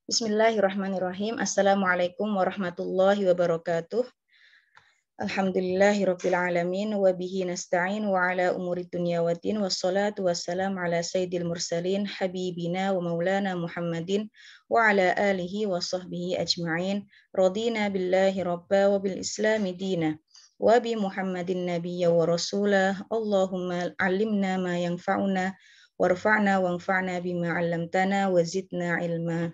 Bismillahirrahmanirrahim. Assalamualaikum warahmatullahi wabarakatuh. Alhamdulillahirabbil alamin wa bihi nasta'in wa ala umuri dunya waddin wassalatu wassalamu ala sayyidil mursalin habibina wa maulana Muhammadin wa ala alihi wa sahbihi ajma'in. Radina billahi rabba wa bil islami dina wa bi Muhammadin nabiyya wa rasulah. Allahumma allimna ma yanfa'una warfa'na wanfa'na bima 'allamtana wa zidna ilma.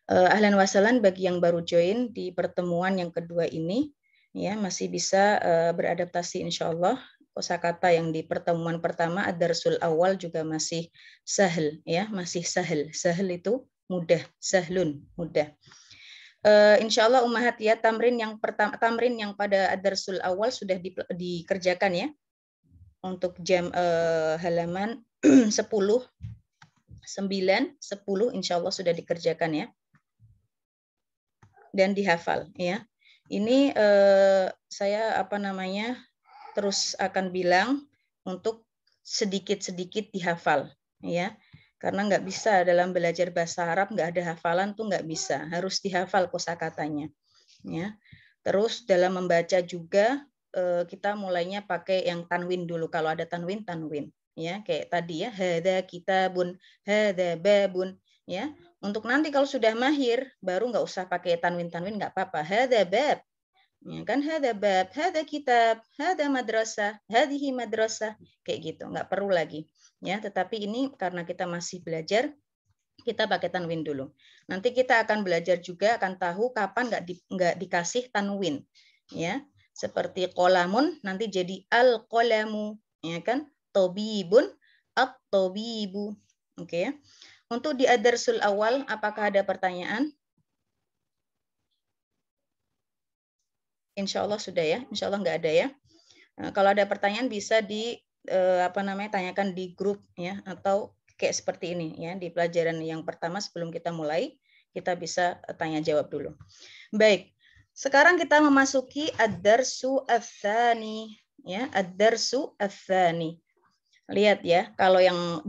Ahlan wa sahlan bagi yang baru join di pertemuan yang kedua ini, ya masih bisa beradaptasi insyaallah. Kosakata yang di pertemuan pertama ad-darsul awal juga masih sahal, ya masih sahal. Sahal itu mudah, sahlun mudah. Insyaallah ummahat ya, tamrin yang pertama, tamrin yang pada ad-darsul awal sudah dikerjakan ya. Untuk jam halaman 10, 9, 10 insyaallah sudah dikerjakan ya. Dan dihafal ya. Ini saya terus akan bilang untuk sedikit-sedikit dihafal ya. Karena nggak bisa dalam belajar bahasa Arab nggak ada hafalan tuh nggak bisa, harus dihafal kosakatanya ya. Terus dalam membaca juga kita mulainya pakai yang tanwin dulu, kalau ada tanwin ya, kayak tadi ya, hadza kitabun, hadza babun ya. Untuk nanti kalau sudah mahir, baru nggak usah pakai tanwin nggak apa-apa. Hadza bab, ya kan, hadza bab, hadza kitab, hadza madrasah, hadhihi madrasah, kayak gitu, nggak perlu lagi. Ya, tetapi ini karena kita masih belajar, kita pakai tanwin dulu. Nanti kita akan belajar juga, akan tahu kapan nggak dikasih tanwin. Ya, seperti qolamun nanti jadi al-qolamu, ya kan? Tobibun, at-tobibu. Oke ya. Untuk di ad-darsul awal, apakah ada pertanyaan? Insya Allah sudah ya. Insya Allah nggak ada ya. Nah, kalau ada pertanyaan bisa tanyakan di grup ya, atau kayak seperti ini ya, di pelajaran yang pertama sebelum kita mulai, kita bisa tanya jawab dulu. Baik. Sekarang kita memasuki ad-darsu ats-tsani ya, ad-darsu ats-tsani. Lihat ya, kalau yang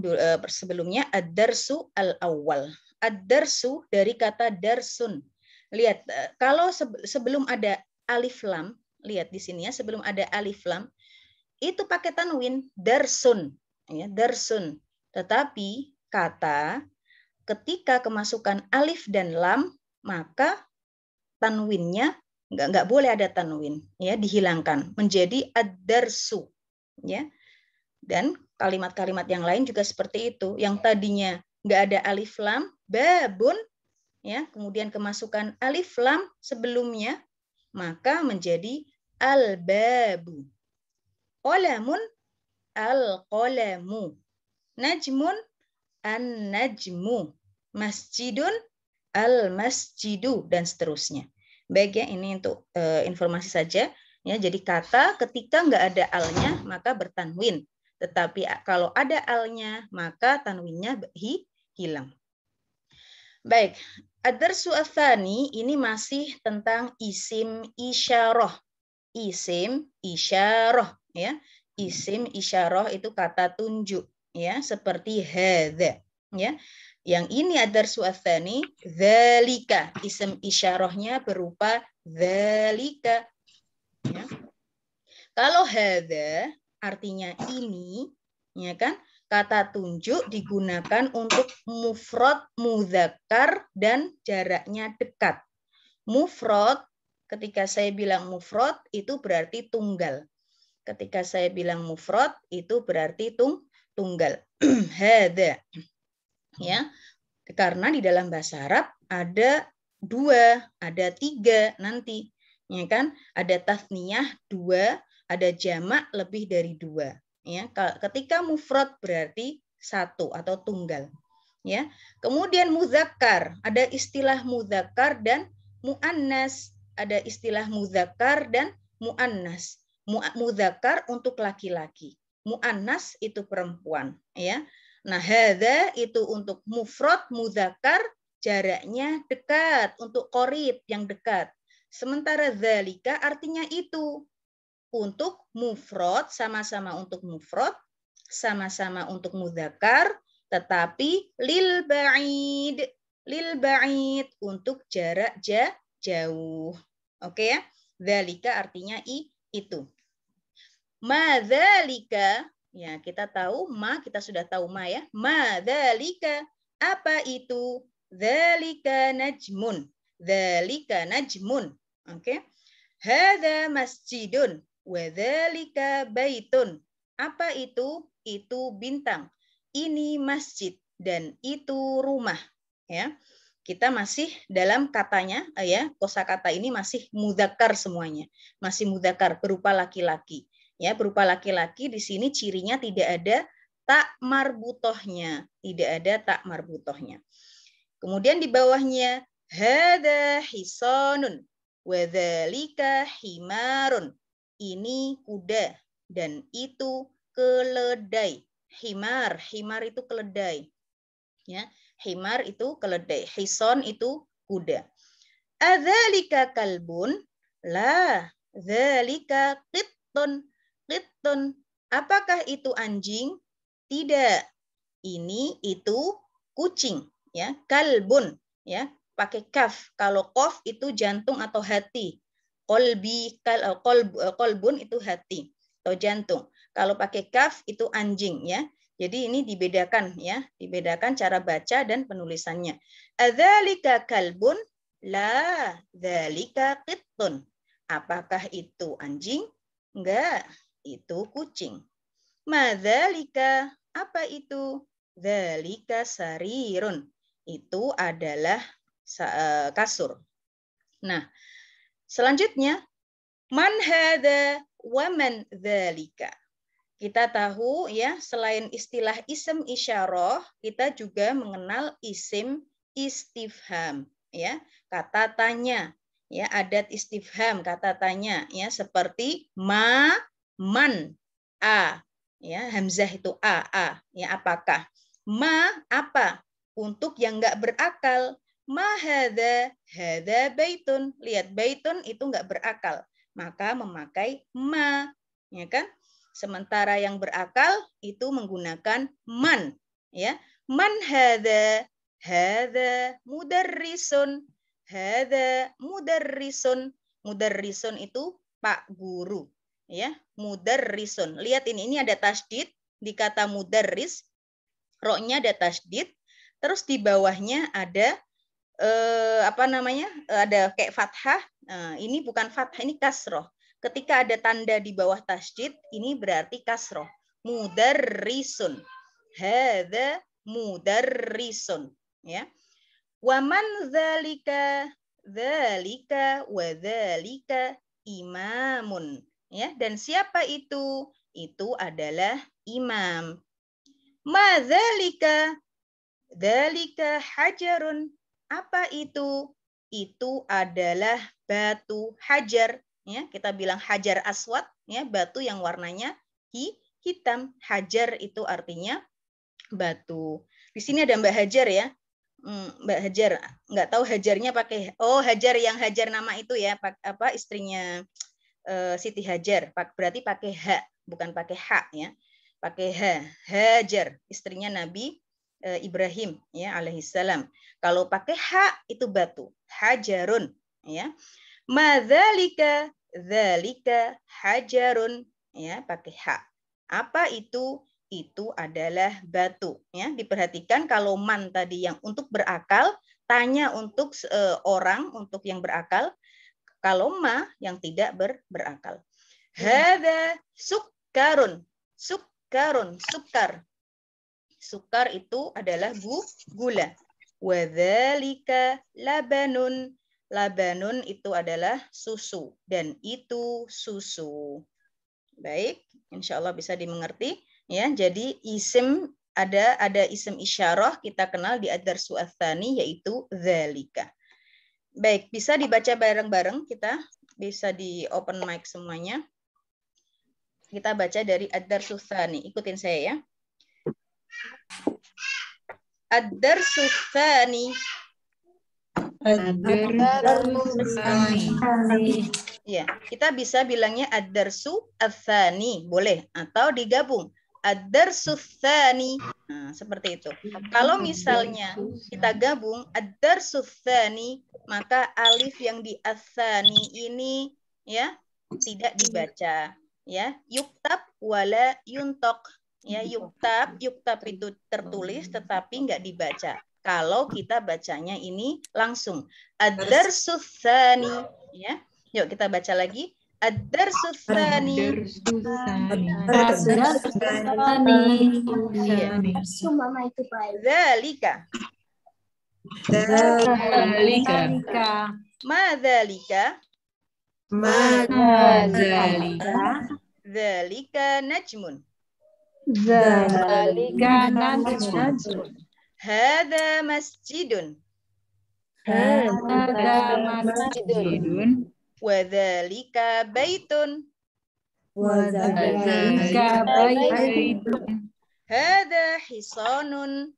sebelumnya ad-darsu al-awwal. Ad-darsu dari kata darsun. Lihat, kalau sebelum ada alif lam, lihat di sini ya, sebelum ada alif lam, itu pakai tanwin, darsun. Ya, darsun. Tetapi kata ketika kemasukan alif dan lam, maka tanwinnya nggak boleh ada tanwin, ya, dihilangkan menjadi ad-darsu. Ya. Dan kalimat-kalimat yang lain juga seperti itu. Yang tadinya nggak ada alif lam, babun, ya, kemudian kemasukan alif lam sebelumnya, maka menjadi al-babu. Qolamun, al-qolamu. Najmun, an-najmu. Masjidun, al-masjidu, dan seterusnya. Baik ya, ini untuk informasi saja. Ya, jadi kata ketika nggak ada alnya, maka bertanwin. Tetapi kalau ada alnya, maka tanwinnya hilang. Baik, ad-darsu ats-tsani ini masih tentang isim isyarah. Isim isyarah ya. Isim isyarah itu kata tunjuk ya, seperti hadza ya. Yang ini ad-darsu ats-tsani, dzalika. Isim isyarahnya berupa dzalika ya. Kalau hadza artinya ini, ya kan? Kata tunjuk digunakan untuk mufrad, mudzakkar, dan jaraknya dekat. Mufrad, ketika saya bilang mufrad, itu berarti tunggal. Ketika saya bilang mufrad, itu berarti tunggal. Hadza. Ya. Karena di dalam bahasa Arab ada 2, ada 3 nanti. Ya kan? Ada tasniyah 2, ada jamak lebih dari 2. Ya, ketika mufrad berarti 1 atau tunggal. Ya. Kemudian muzakkar, ada istilah muzakkar dan muannas, ada istilah muzakkar dan muannas. Muzakkar untuk laki-laki, muannas itu perempuan, ya. Nah, hadza itu untuk mufrad muzakkar, jaraknya dekat, untuk qorib yang dekat. Sementara dzalika artinya itu untuk mufrad, sama-sama untuk mufrad, sama-sama untuk muzakkar, tetapi lil ba'id untuk jarak jauh. Oke ya? Dzalika artinya itu. Ma dzalika, ya kita tahu ma, kita sudah tahu ma ya. Ma dzalika, apa itu? Dzalika najmun. Dzalika najmun. Oke. Hadza masjidun wa dzalika baitun. Apa itu? Itu bintang. Ini masjid dan itu rumah, ya. Kita masih dalam katanya, ya, kosakata ini masih mudzakkar semuanya, masih mudzakkar berupa laki-laki, ya, berupa laki-laki. Di sini cirinya tidak ada tak marbutohnya, tidak ada tak marbutohnya. Kemudian di bawahnya hadza hisonun wa dzalika himarun. Ini kuda dan itu keledai. Himar itu keledai, ya. Himar itu keledai, hison itu kuda. Adzalika kalbun? La, dzalika qittun. Qittun, apakah itu anjing? Tidak. Ini itu kucing, ya. Kalbun, ya, pakai kaf. Kalau qaf itu jantung atau hati. Kolbun itu hati atau jantung. Kalau pakai kaf itu anjing, ya. Jadi ini dibedakan, ya, dibedakan cara baca dan penulisannya. Adzalika kalbun? La, dzalika qittun. Apakah itu anjing? Enggak, itu kucing. Madzalika, apa itu? Dzalika sarirun. Itu adalah kasur. Nah, selanjutnya man hadza wa man dzalika. Kita tahu, ya, selain istilah isim isyarah, kita juga mengenal isim istifham, ya, kata tanya, ya, adat istifham, kata tanya, ya, seperti ma, man, a, ya, hamzah itu a, ya, apakah. Ma, apa? Untuk yang enggak berakal. Ma hadza, hadza baitun. Lihat, baitun itu enggak berakal, maka memakai ma, ya kan? Sementara yang berakal itu menggunakan man, ya. Man hadza, hadza mudarrisun, hadza mudarrisun. Mudarrisun itu Pak Guru, ya. Mudarrisun. Lihat ini ada tasydid di kata mudarris. Ro-nya ada tasydid, terus di bawahnya ada ada kayak fathah. Ini bukan fathah, ini kasroh. Ketika ada tanda di bawah tasydid, ini berarti kasroh. Mudarrisun. Hadza mudarrisun, ya. Wa man dzalika, dzalika wa dzalika imamun, ya. Dan siapa itu? Itu adalah imam. Ma dzalika, dzalika hajarun. Apa itu? Itu adalah batu hajar. Ya, kita bilang hajar aswad, ya, batu yang warnanya hitam. Hajar itu artinya batu. Di sini ada Mbak Hajar, ya. Mbak Hajar, nggak tahu hajarnya pakai, Hajar yang Hajar nama itu, ya, apa istrinya Siti Hajar, berarti pakai H, bukan pakai H, ya. Pakai H, Hajar, istrinya Nabi Ibrahim, ya, alaihissalam. Kalau pakai H itu batu, hajarun, ya. Madzalika, dzalika hajarun, ya, pakai H. Apa itu? Itu adalah batu, ya. Diperhatikan kalau man tadi yang untuk berakal, tanya untuk orang, untuk yang berakal. Kalau ma yang tidak berakal. Hadza sukkarun. Sukkarun, sukar. Sukar itu adalah gula. Wadzalika labanun. Labanun itu adalah susu dan itu susu. Baik, insya Allah bisa dimengerti, ya. Jadi isim ada isim isyarah kita kenal di ad-darsu ats-tsani yaitu dzalika. Baik, bisa dibaca bareng-bareng, kita bisa di open mic semuanya. Kita baca dari ad-darsu ats-tsani. Ikutin saya, ya. Ad-darsu ats-tsani. Ya, kita bisa bilangnya ad-darsu ats-tsani, boleh, atau digabung. ad-darsu tsani. Nah, seperti itu. Kalau misalnya kita gabung ad-darsu tsani, maka alif yang di ats-tsani ini ya tidak dibaca. Ya, yuktab wala yuntok. Ya, yuktab itu tertulis tetapi nggak dibaca. Kalau kita bacanya ini langsung ad-darsu tsani, ya. Yuk kita baca lagi. Ad-darsu tsani. Dzalika. Ma dzalika. Dzalika najmun. Hadza masjidun. Wa dzalika baitun. Hadza hisanun.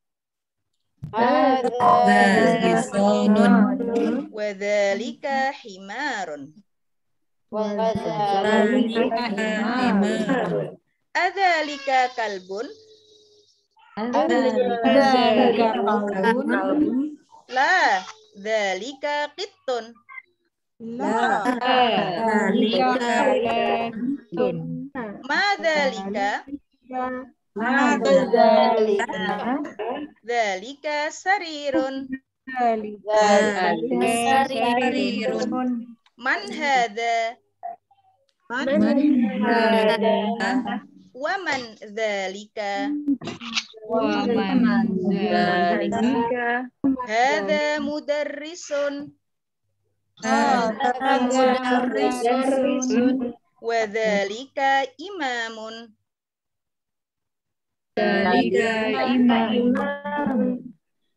Wa dzalika himarun. Adzalika kalbun. La, dzalika qittun. Ma dzalika. Dzalika sarirun. Man hadza. Wa man dzalika. Hadza mudarrisun. Wa dzalika imamun.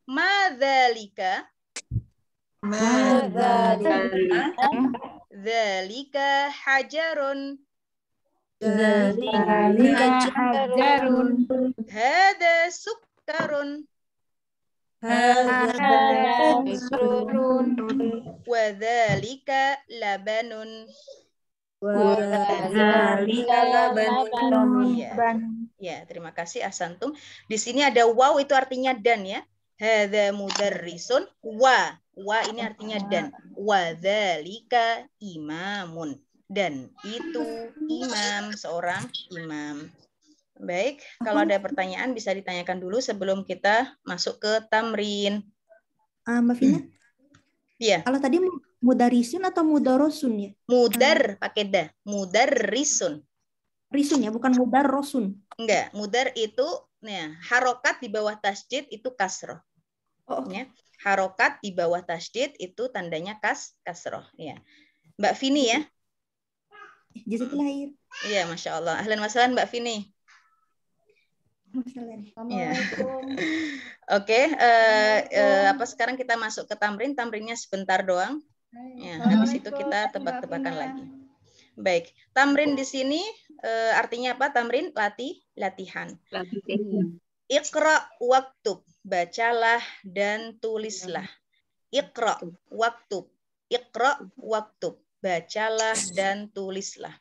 Ma dzalika. Dzalika hajarun. Hadza sukkarun. Wa dzalika labanun. Ya, terima kasih ahsantum. Di sini ada waw itu artinya dan ya. Hadza mudarrisun wa. Wa ini artinya dan. Wa dzalika imamun. Dan itu imam, seorang imam. Baik, kalau ada pertanyaan bisa ditanyakan dulu sebelum kita masuk ke tamrin. Mbak Vina? Iya. Kalau tadi mudarisun atau mudarosun ya? Mudar pakai dah. Mudarrisun. Risun ya, bukan mudarrosun. Enggak, mudar itu nah, harokat di bawah tasydid itu kasroh. Oh. Ya. Harokat di bawah tasydid itu tandanya kasroh. Ya. Mbak Vini ya? Jazakallah. Iya, Masya Allah. Ahlan wa sahlan Mbak Vini. Ya. Oke, apa sekarang kita masuk ke tamrin. Tamrinnya sebentar doang. Ya, habis itu kita tebak-tebakan lagi. Baik, tamrin di sini artinya apa? Tamrin latihan. Iqra waktub, bacalah dan tulislah. Iqra waktub, iqra waktub, bacalah dan tulislah.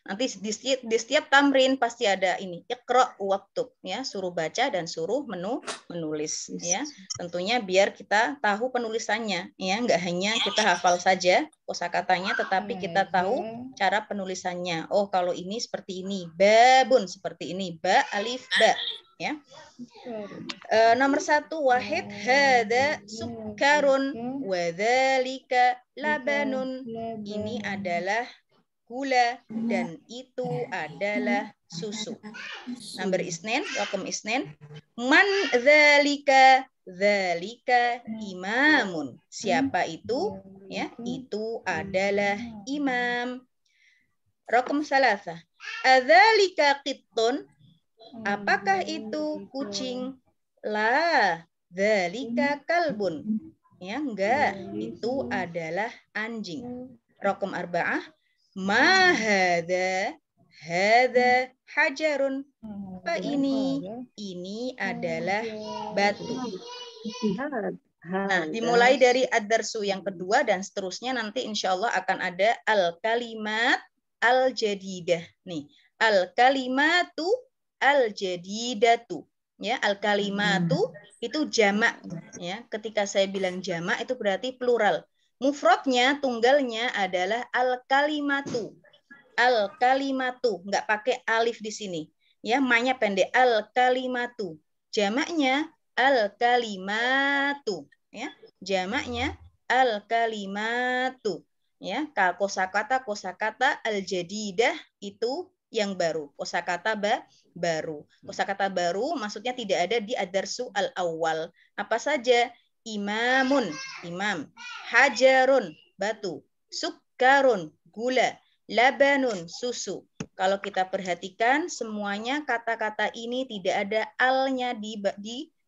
Nanti di setiap tamrin pasti ada ini, iqra waktub, ya, suruh baca dan suruh menulis, ya. Tentunya biar kita tahu penulisannya, ya, nggak hanya kita hafal saja kosakatanya, tetapi kita tahu cara penulisannya. Oh, kalau ini seperti ini, babun seperti ini, ba alif ba, ya. Nomor 1 wahid, hada sukkarun wa dzalika labanun. Ini adalah gula dan itu adalah susu. Nomor isnen, raqam isnen. Man dzalika, dzalika imamun. Siapa itu? Ya, itu adalah imam. Raqam salasa. Adzalika qittun. Apakah itu kucing? La, dzalika kalbun. Ya, enggak, itu adalah anjing. Raqam arba'ah. Ma hadza, hadza hajarun. Apa ini? Ini adalah batu. Nah, dimulai dari ad-darsu yang kedua dan seterusnya nanti insya Allah akan ada al-kalimat al-jadidah. Nih, al-kalimatu al-jadidatu. Ya, al-kalimatu itu jamak. Ya, ketika saya bilang jamak itu berarti plural. Mufradnya, tunggalnya adalah al-kalimatu. Al-kalimatu, nggak pakai alif di sini. Ya, ma-nya pendek, al-kalimatu. Jamaknya al-kalimatu. Ya, jamaknya al-kalimatu. Ya, kosakata al-jadidah itu yang baru. Kosakata baru. Kosakata baru maksudnya tidak ada di ad-darsu al-awwal. Apa saja? Imamun, imam. Hajarun, batu. Sukkarun, gula. Labanun, susu. Kalau kita perhatikan semuanya kata-kata ini tidak ada alnya di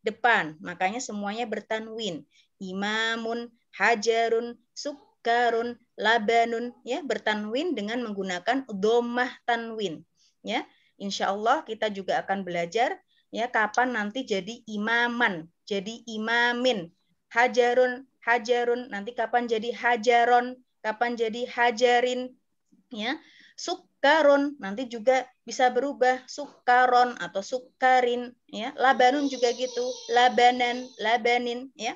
depan. Makanya semuanya bertanwin. Imamun, hajarun, sukkarun, labanun, ya, bertanwin dengan menggunakan dhammah tanwin. Ya, insya Allah kita juga akan belajar ya kapan nanti jadi imaman, jadi imamin, hajarun, hajarun, nanti kapan jadi hajaron, kapan jadi hajarin, ya. Sukkarun nanti juga bisa berubah sukkaron atau sukkarin, ya. Labanun juga gitu, labanan, labanin, ya.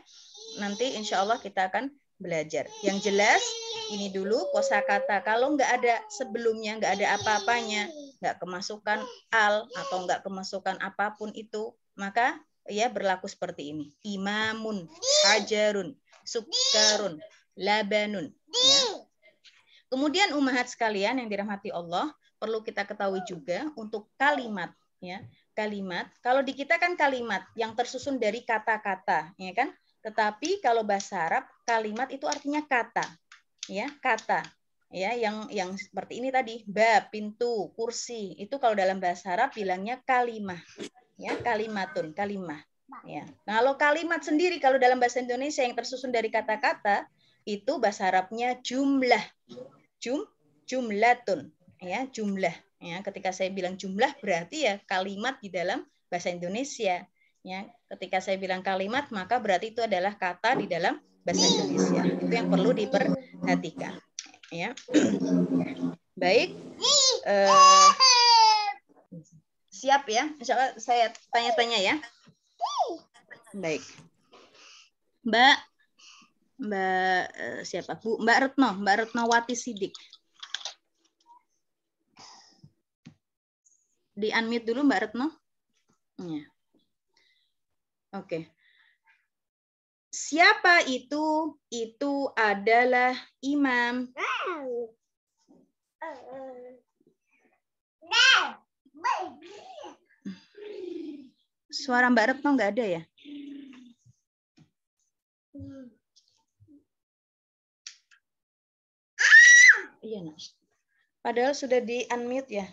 Nanti insya Allah kita akan belajar. Yang jelas ini dulu kosakata. Kalau nggak ada sebelumnya, nggak ada apa-apanya, nggak kemasukan al atau nggak kemasukan apapun itu, maka ya berlaku seperti ini. Imamun, hajarun, sukkarun, labanun. Ya. Kemudian ummahat sekalian yang dirahmati Allah, perlu kita ketahui juga untuk kalimat. Ya, kalimat. Kalau di kita kan kalimat yang tersusun dari kata-kata, ya kan? Tetapi kalau bahasa Arab kalimat itu artinya kata, ya, kata, ya, yang seperti ini tadi, bab, pintu, kursi, itu kalau dalam bahasa Arab bilangnya kalimah, ya, kalimatun, kalimah, ya. Nah, kalau kalimat sendiri kalau dalam bahasa Indonesia yang tersusun dari kata-kata itu bahasa Arabnya jumlah, jumlatun, ya, jumlah, ya. Ketika saya bilang jumlah berarti ya kalimat di dalam bahasa Indonesia. Ya, ketika saya bilang kalimat, maka berarti itu adalah kata di dalam bahasa Indonesia. Itu yang perlu diperhatikan. Ya, baik. Siap ya? Insya Allah saya tanya-tanya ya. Baik. Mbak siapa? Mbak Retnowati Sidik. Di unmute dulu Mbak Retno. Ya. Oke. Siapa itu? Itu adalah imam. Suara Mbak Retno nggak ada ya? Iya, Nak. Padahal sudah di unmute ya.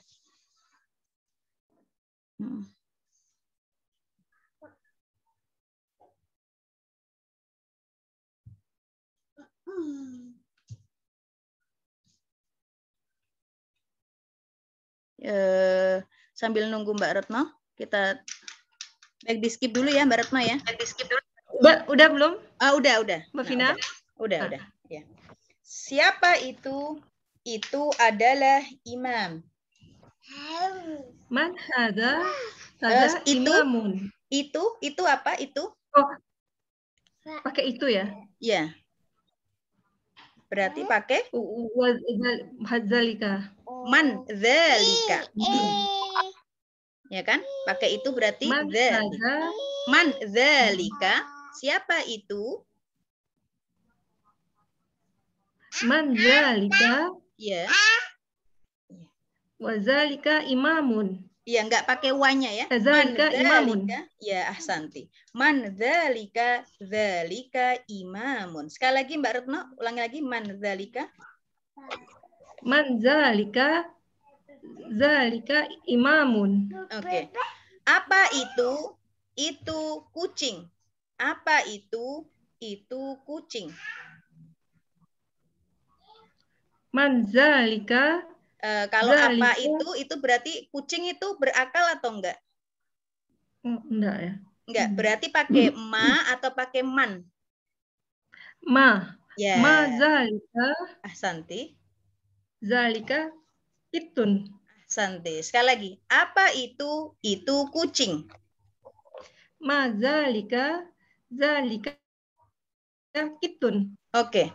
Sambil nunggu Mbak Retno, kita baik di skip dulu ya Mbak Retno ya. Di skip dulu. Udah belum? Udah. Mbak Vina? Udah. Ya. Siapa itu? Itu adalah imam. Man hadza? Imamun. Itu apa itu? Oh, pakai itu ya? Ya. Berarti pakai hadzalika. Man dzalika. Ya kan? Pakai itu berarti dzalika. Man dzalika. Siapa itu? Man dzalika. Ya. Wa dzalika imamun. Ya, enggak pakai wanya ya. Dzalika imamun. Ya, ahsanti. Man dzalika imamun. Sekali lagi Mbak Retno, ulangi lagi man dzalika. Man dzalika imamun. Oke. Apa itu? Itu kucing. Apa itu? Itu kucing. Man dzalika. Kalau apa itu berarti kucing itu berakal atau enggak? Enggak ya. Enggak, berarti pakai ma atau pakai man? Ma. Ya. Ma dzalika. Ahsanti. Dzalika itun. Santai. Sekali lagi. Apa itu? Itu kucing. Ma zalika kitun. Oke.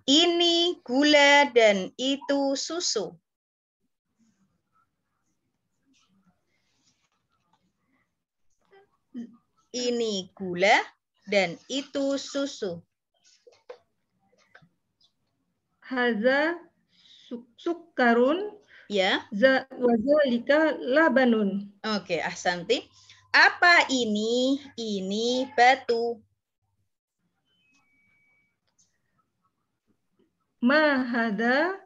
Ini gula dan itu susu. Ini gula dan itu susu. Haza sukarun Ya. wa zalika labanun. Oke, ahsanti. Apa ini? Ini batu. Ma hada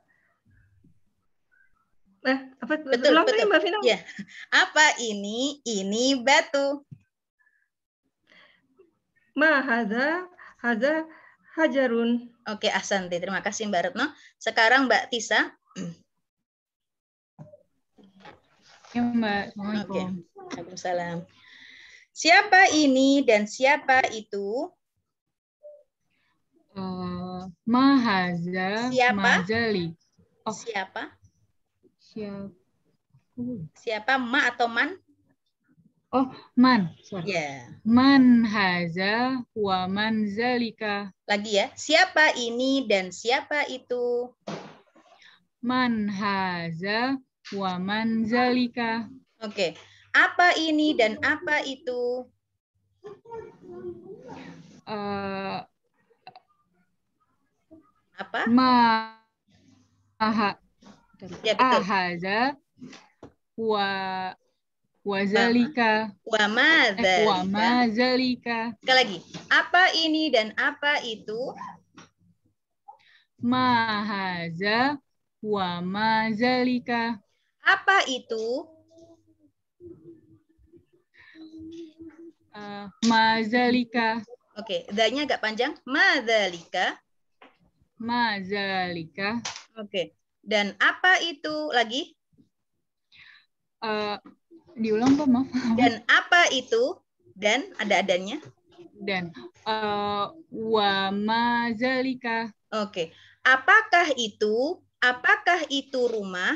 apa? Betul, Ulang betul. tadi Mbak Vina. Ya. Apa ini? Ini batu. Ma hada hajarun. Oke, ahsanti. Terima kasih Mbak Retno. Sekarang Mbak Tisa. Ya, Mbak. Oke. Assalamualaikum. Waalaikumsalam. Siapa ini dan siapa itu? Mahaza Siapa? mazali. Oh, Siapa? siapa? Siapa? Ma atau man? Oh, man. Sorry. Ya. Man haza wa man zalika. Lagi ya. Siapa ini dan siapa itu? Man haza wa man zalika. Oke. Apa ini dan apa itu? Apa? Ya, betul. Ahaza wa zalika. Wa ma zalika. Sekali lagi. Apa ini dan apa itu? Ma haza wa ma zalika. Apa itu? Ma zalika. Oke, danya agak panjang. Ma dzalika. Ma zalika. Oke. Dan apa itu lagi? Diulang Pak, maaf. Dan apa itu? Dan ada adanya. Dan wa ma zalika. Oke. Apakah itu? Apakah itu rumah?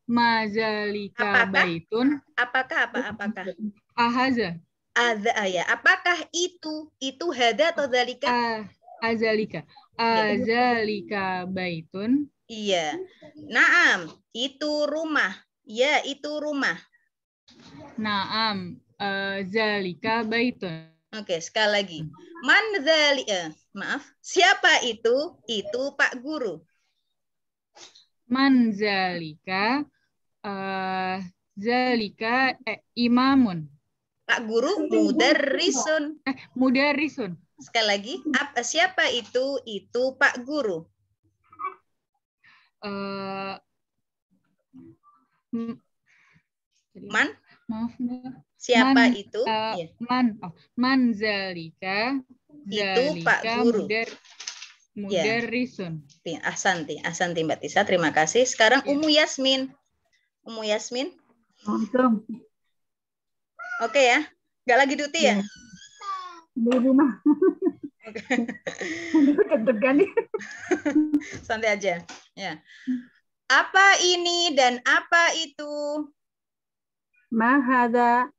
Mazalika baitun. Apakah apa? Apakah? Ahaza. Ya. Apakah itu? Itu hada atau dzalika? Azalika. Azalika baitun. Iya. Naam, itu rumah. Ya, itu rumah. Naam, zalika baitun. Oke, sekali lagi. Man zalika. Maaf. Siapa itu? Itu Pak Guru. Man zalika. Zalika imamun. Pak Guru mudarrisun. Mudarrisun. Sekali lagi, siapa itu? Itu Pak Guru. Man? Maaf, Mbak. Siapa Man, itu? Ya. Man zalika. Itu Pak Guru. Mudarrisun. Ya. Ahsanti Mbak Tisa. Terima kasih. Sekarang Umu Yasmin. Umu Yasmin. Oke ya. Nggak lagi duty ya? Di rumah. Deg-degan nih. Santai aja. Ya. Apa ini dan apa itu? Ma hada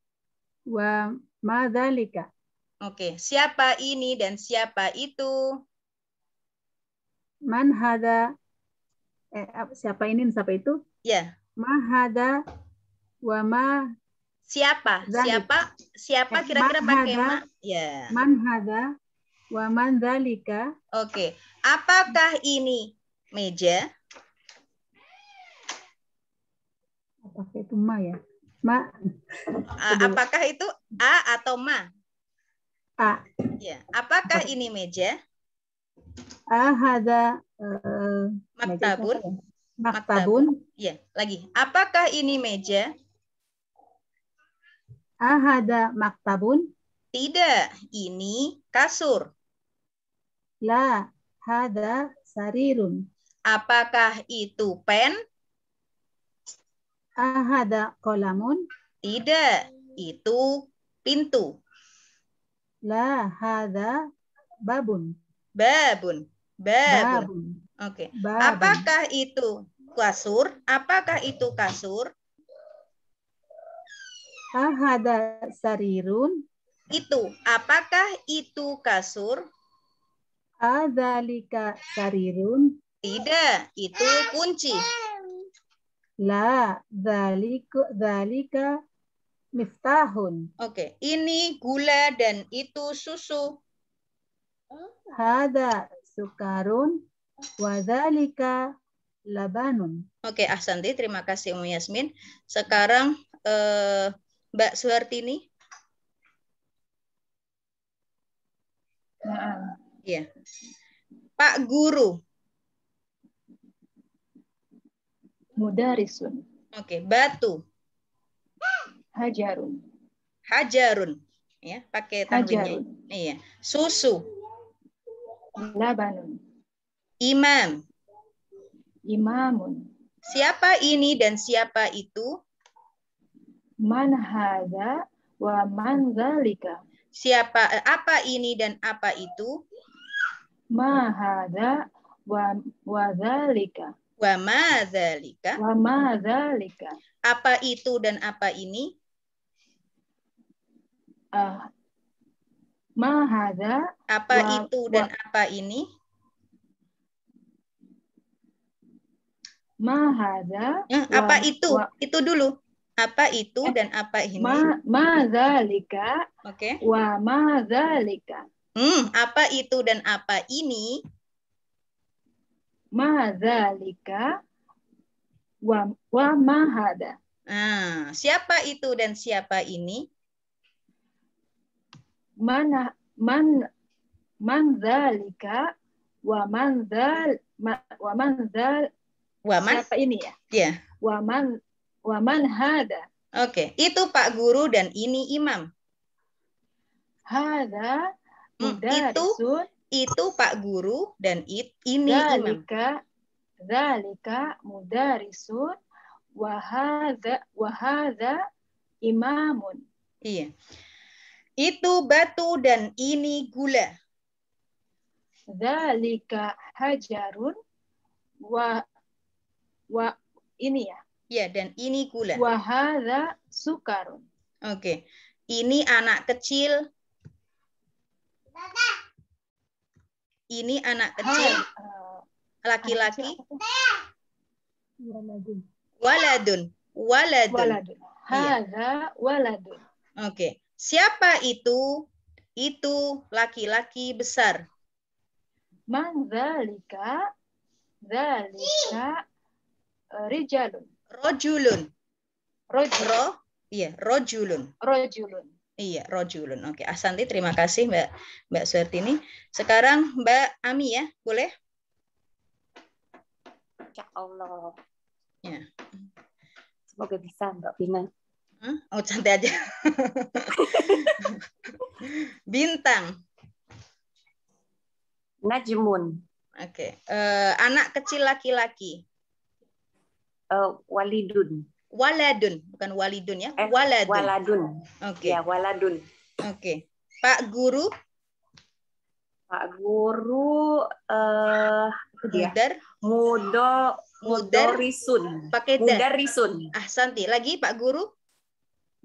wa ma dzalika. Oke. Siapa ini dan siapa itu? Man hada siapa ini dan siapa itu? Ya. Ma hada wa ma Siapa? Siapa kira-kira pakai ma? Ya. Man hada wa man dzalika. Oke. Apakah ini meja? Apakah itu ma ya? Ma. Apakah itu a atau ma? A. Ya. Apakah ini meja? Hada Maktabun. maktabun. Ya, lagi. Apakah ini meja? Hada maktabun. Tidak, ini kasur. La, hada sarirun. Apakah itu pen? Hada qalamun. Tidak, itu pintu. La, hada babun. Babun. Babun. Babun. Oke. Babun. Apakah itu kasur? Apakah itu kasur? Ahada sarirun. Itu. Apakah itu kasur? Adzalika sarirun. Tidak. Itu kunci. La dzalika miftahun. Oke. Ini gula dan itu susu. Hada sukarun wa dzalika labanun. Oke, Ahsanti. Terima kasih Ummu Yasmin. Sekarang Mbak Suhartini. Nah, Iya. Pak Guru. mudarisun, Oke, batu. hajarun, Hajarun. Ya, pakai tanwinnya. hajarun, Iya. Susu. labanun, Imam. imamun, Siapa ini dan siapa itu? man hadza wa man dzalika, Apa ini dan apa itu? ma hadza wa dzalika, Wa ma dzalika. wa ma dzalika. Apa itu dan apa ini? Ma hadza Apa Wa- itu dan apa ini? ma hadza Apa itu? wa- Itu dulu. Apa itu dan apa ini? ma dzalika Oke. wa ma dzalika, Apa itu dan apa ini? ma dzalika wa ma hadza. Nah, siapa itu dan siapa ini? Man dzalika wa man dzal Waman? siapa ini ya? Ya. Wa man hada. Oke, itu Pak Guru dan ini imam. Hada mudarisun. Itu Pak Guru dan ini imam. Dzalika mudarisun wa hadza imamun. Iya. Itu batu dan ini gula. Dzalika hajarun wa ini ya. Ya, dan ini gula. Wa hadza sukarun. Oke. Ini anak kecil. Ini anak kecil. Laki-laki. Waladun. Waladun. Hadza waladun. Oke. Siapa itu? Itu laki-laki besar. Man dzalika rijalun. Rojulun. Rojulun. Rojulun. Rojulun. Iya, rojulun. Oke, Ahsanti, terima kasih Mbak Suhartini. Sekarang Mbak Ami ya, boleh? Insya Allah. Ya. Semoga bisa Mbak Bina. Oh, santai aja. Bintang. Najmun. Oke. Anak kecil laki-laki. Walidun. Waladun, bukan walidun ya. Waladun. Waladun. Oke. Ya, waladun. Oke. Pak Guru. Pak Guru mudarisun. Pakai dan. Mudarisun. Ahsanti. Lagi Pak Guru.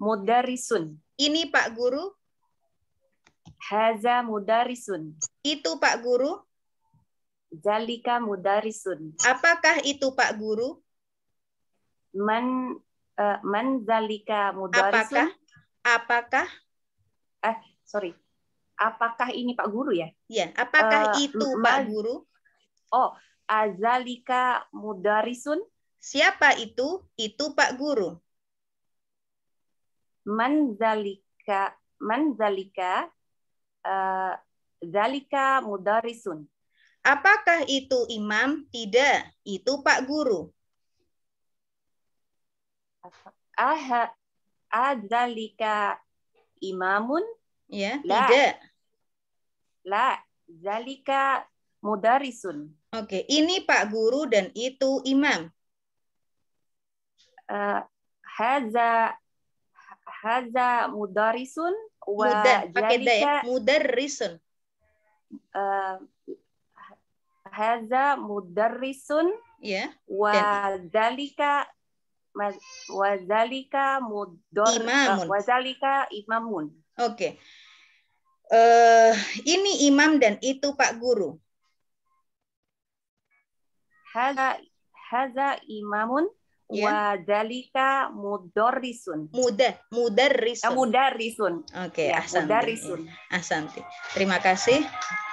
Mudarisun. Ini Pak Guru. Haza mudarisun. Itu Pak Guru. Zalika mudarisun. Apakah itu Pak Guru? Man zalika mudarisun. Apakah? Sorry. Apakah ini Pak Guru ya? Ya, apakah itu Pak Guru? Oh, azalika mudarisun. Siapa itu? Itu Pak Guru. Man zalika zalika mudarisun. Apakah itu imam? Tidak, itu Pak Guru. Adzalika imamun? Ya, La. tidak. La, zalika mudarisun. Oke, ini Pak Guru dan itu imam. Haza mudarisun wa Pakai da ya, zalika mudarrisun. haza mudarrisun Ya. wadzalika imamun. Oke. Ini imam dan itu Pak Guru. Haza imamun Ya. wadzalika mudarrisun. Mudarrisun. Mudarrisun. Oke, Ya, ahsanti. mudarrisun. Ya, ahsanti. Terima kasih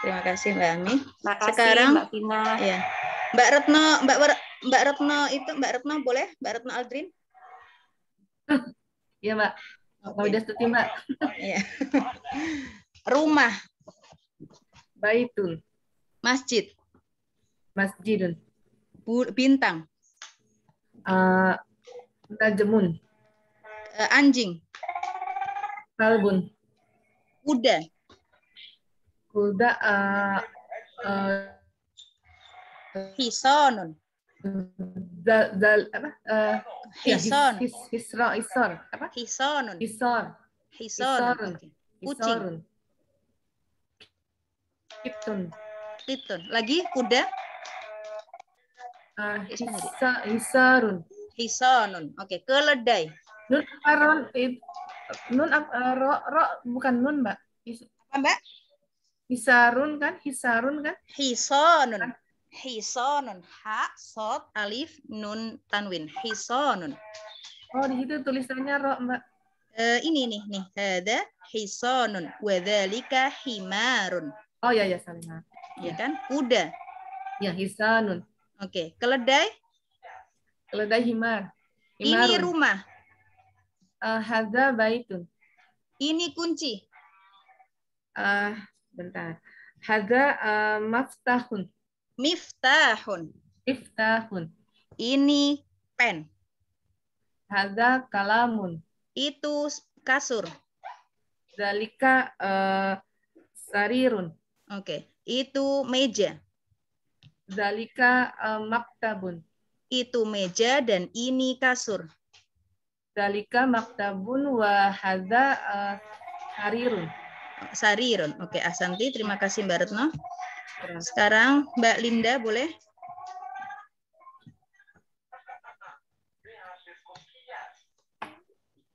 Mbak Ami. Makasih Sekarang Mbak Vina. ya. Mbak Retno itu Mbak Retno boleh? Mbak Retno Aldrin? Iya, Mbak. Oke. Udah setuju, Mbak. Iya. Rumah, Baitun, masjid, masjidun, bintang, najmun, anjing, kalbun, kuda, hisonun, Hison. Hisonun, hisonun. Oke. Kucing, kitun. Lagi kuda, hisarun. hisonun. Oke, keledai. Bukan nun, Mbak. Apa, Mbak? Hisarun kan? Hisonun. Hisonun. Ha, sod, alif, nun, tanwin. Hisonun. Oh, di situ tulisannya ro, Mbak. Ini nih. Hada hisonun. Wadzalika himarun. Oh ya salah. Ya kan? Kuda. Ya, hisanun. Oke, keledai. Keledai himar. Ini rumah. Hadza baitun. Ini kunci. Bentar. Hadza maftahun. Miftahun. Iftahun. Ini pen. Hadza kalamun. Itu kasur. Zalika sarirun. Oke, itu meja. Zalika maktabun. Itu meja dan ini kasur. Zalika maktabun wa hadza sarirun. Sarirun. Oke, ahsanti. Terima kasih Mbak Retno. Sekarang Mbak Linda boleh?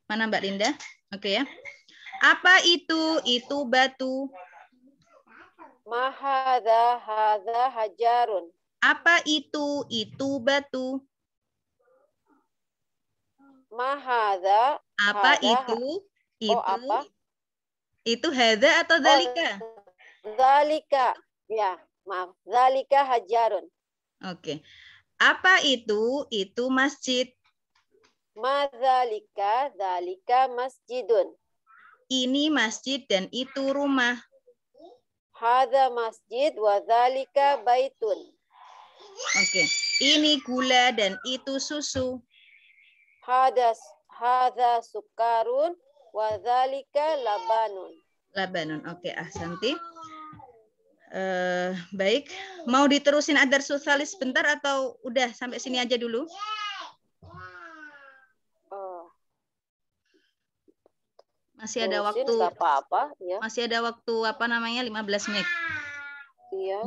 Mana Mbak Linda? Oke ya. Apa itu? Itu batu. Mahadha hadha hajarun. Apa itu? Itu batu. Mahadha. Apa itu? Itu. Apa? Itu hadza atau dzalika? Dzalika. Ya, maaf. Dzalika hajarun. Oke. Apa itu? Itu masjid. Madzalika, dzalika masjidun. Ini masjid dan itu rumah. Hadza masjid wa dzalika baitun. Oke. Ini gula dan itu susu. Hadza sukarun wa dzalika labanun. Labanun. Oke, ahsanti. Baik. Mau diterusin ad-darsu tsalis sebentar atau udah sampai sini aja dulu? Masih ada waktu. Apa-apa, ya. Masih ada waktu 15 menit. Iya.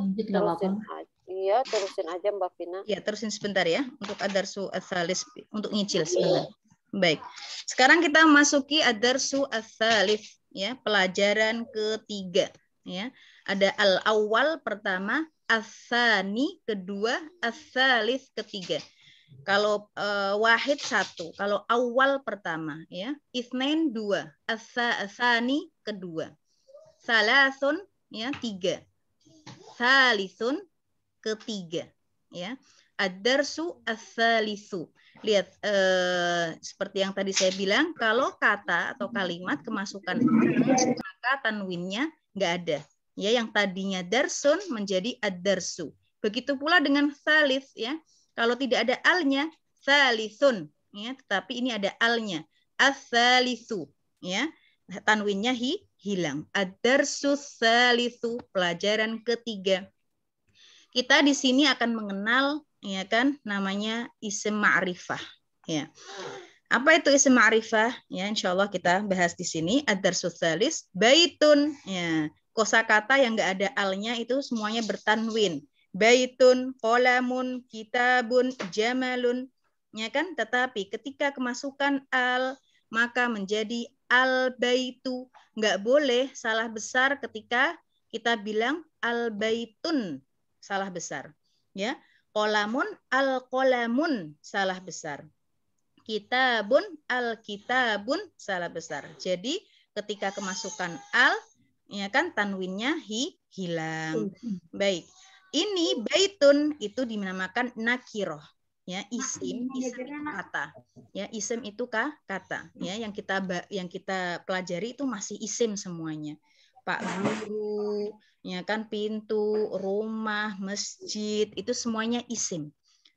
Terusin aja Mbak Vina. Ya, terusin sebentar ya untuk ad-darsu tsalis untuk nyicil sebentar. Baik. Sekarang kita masuki ad-darsu tsalis ya, pelajaran ketiga ya. Ada al-awwal pertama, as-tsani kedua, as-tsalis ketiga. Kalau wahid satu, kalau awal pertama ya, itsnain dua, as-tsani kedua, salasun ya tiga, salisun ketiga ya. Ad-darsu as-salisu. Lihat seperti yang tadi saya bilang, kalau kata atau kalimat kemasukan maka tanwinnya nggak ada. Ya, yang tadinya darsun menjadi ad-darsu. Begitu pula dengan salis ya. Kalau tidak ada alnya, salisun ya, tetapi ini ada alnya, as-salisu ya. Tanwinnya hilang. Ad-darsu salisu, pelajaran ketiga. Kita di sini akan mengenal ya kan namanya isim ma'rifah ya. Apa itu isim ma'rifah? Ya, insyaallah kita bahas di sini. Ad-darsu tsalis baitun ya. kosakata yang nggak ada alnya itu semuanya bertanwin. Baitun, qolamun, kitabun, jamalun. Ya kan? Tetapi ketika kemasukan al, maka menjadi al-baitu. Nggak boleh salah besar ketika kita bilang al-baitun, salah besar. Ya, qolamun, al-qolamun, salah besar. Kitabun, al-kitabun, salah besar. Jadi ketika kemasukan al, ya kan tanwinnya hilang. Baik. Ini baitun itu dinamakan nakiroh. Ya, isim itu kata. Ya, isim itu kata. Ya, yang kita pelajari itu masih isim semuanya. Pak guru, ya kan, pintu, rumah, masjid, itu semuanya isim.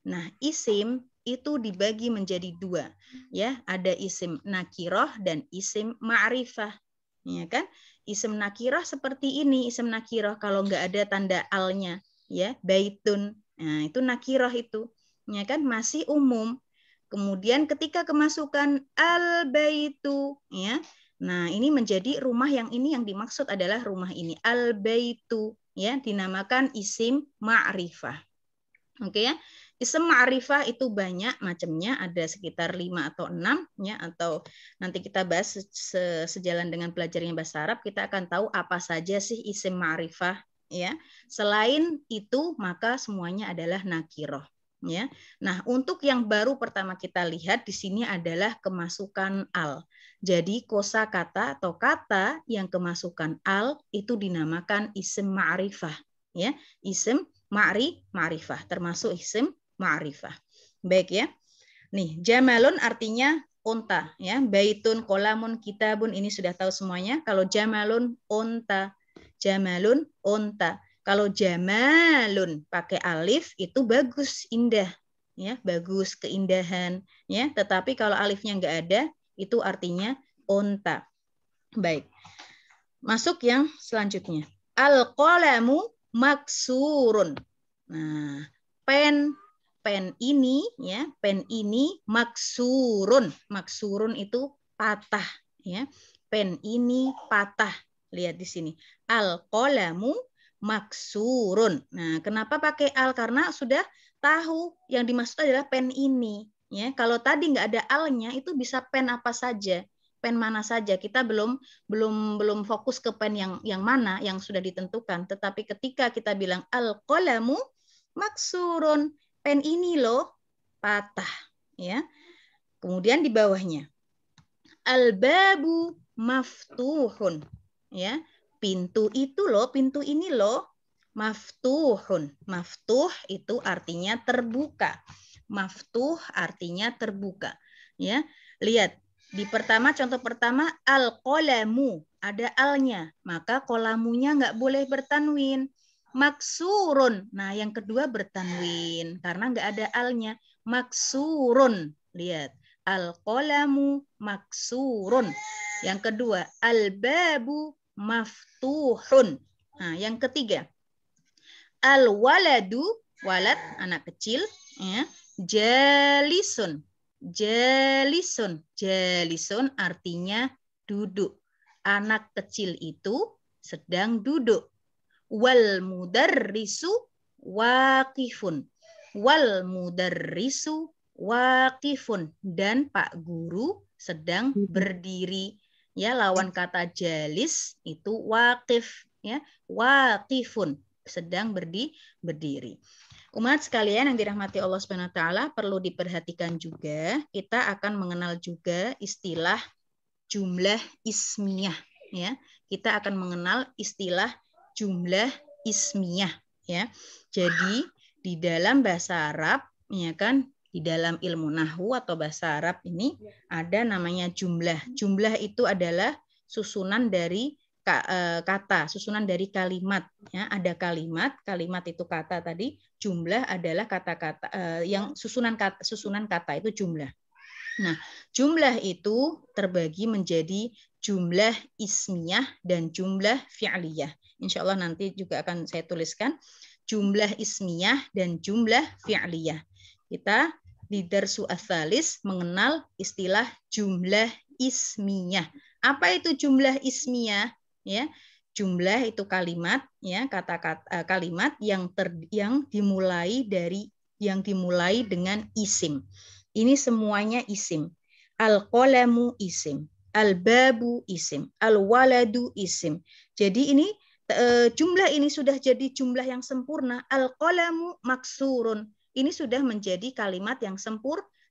Nah, isim itu dibagi menjadi dua, ya, ada isim nakiroh dan isim ma'rifah, ya kan? Isim nakiroh seperti ini, isim nakiroh kalau nggak ada tanda alnya, ya, baitun, nah itu nakiroh itu, ya kan, masih umum. Kemudian ketika kemasukan al-baitu, ya, nah ini menjadi rumah yang ini yang dimaksud adalah rumah ini, al-baitu, ya, dinamakan isim ma'rifah. Oke ya. Isim ma'rifah itu banyak macamnya, ada sekitar 5 atau 6 ya, atau nanti kita bahas sejalan dengan belajarnya bahasa Arab, kita akan tahu apa saja sih isim ma'rifah ya. Selain itu maka semuanya adalah nakiroh ya. Nah, untuk yang baru pertama kita lihat di sini adalah kemasukan al. Jadi kosakata atau kata yang kemasukan al itu dinamakan isim ma'rifah ya. Isim ma'rifah termasuk isim ma'rifah. Baik ya. Nih, jamalun artinya unta ya. Baitun, qolamun, kitabun ini sudah tahu semuanya. Kalau jamalun unta. Jamalun unta. Kalau jamalun pakai alif itu bagus, indah ya, bagus, keindahan ya. Tetapi kalau alifnya enggak ada itu artinya unta. Baik. Masuk yang selanjutnya. Al-qalamu maksurun. Nah, pen ini ya, pen ini maksurun. Maksurun itu patah ya. Pen ini patah. Lihat di sini. Al-qalamu maksurun. Nah, kenapa pakai al? Karena sudah tahu yang dimaksud adalah pen ini ya. Kalau tadi nggak ada alnya itu bisa pen apa saja. Pen mana saja, kita belum fokus ke pen yang mana yang sudah ditentukan. Tetapi ketika kita bilang al-qalamu maksurun, pen ini loh patah ya. Kemudian di bawahnya al-babu maftuhun ya. Pintu itu loh, pintu ini loh maftuhun. Maftuh itu artinya terbuka. Maftuh artinya terbuka ya. Lihat di pertama, contoh pertama, al-qolamu, ada alnya, maka kolamunya nggak boleh bertanwin. Maksurun, nah yang kedua bertanwin, karena nggak ada alnya. Maksurun, lihat, al-qolamu maksurun. Yang kedua, al-babu maftuhun. Nah yang ketiga, al-waladu, walad, anak kecil, ya, jalisun. Jalisun. Jalisun artinya duduk. Anak kecil itu sedang duduk. Wal mudarrisu waqifun. Wal mudarrisu waqifun. Dan Pak Guru sedang berdiri. Ya, lawan kata jalis itu waqif. Ya, waqifun. Sedang berdiri. Umat sekalian yang dirahmati Allah Subhanahu wa taala, perlu diperhatikan juga, kita akan mengenal juga istilah jumlah ismiyah ya. Kita akan mengenal istilah jumlah ismiyah ya. Jadi di dalam bahasa Arab ya kan, di dalam ilmu nahwu atau bahasa Arab ini ada namanya jumlah. Jumlah itu adalah susunan dari kata, susunan dari kalimat ya. Ada kalimat itu kata tadi, jumlah adalah kata-kata yang susunan kata itu jumlah. Nah, jumlah itu terbagi menjadi jumlah ismiyah dan jumlah fi'liyah. Insya Allah nanti juga akan saya tuliskan jumlah ismiyah dan jumlah fi'liyah. Kita di Darsu Ats-Tsalis mengenal istilah jumlah ismiyah. Apa itu jumlah ismiyah? Ya, jumlah itu kalimat, ya, kata-kata kalimat yang dimulai dengan isim. Ini semuanya isim. Al-qalamu isim, al-babu isim, al-waladu isim. Jadi ini jumlah ini sudah jadi jumlah yang sempurna. Al-qalamu maksurun. Ini sudah menjadi kalimat yang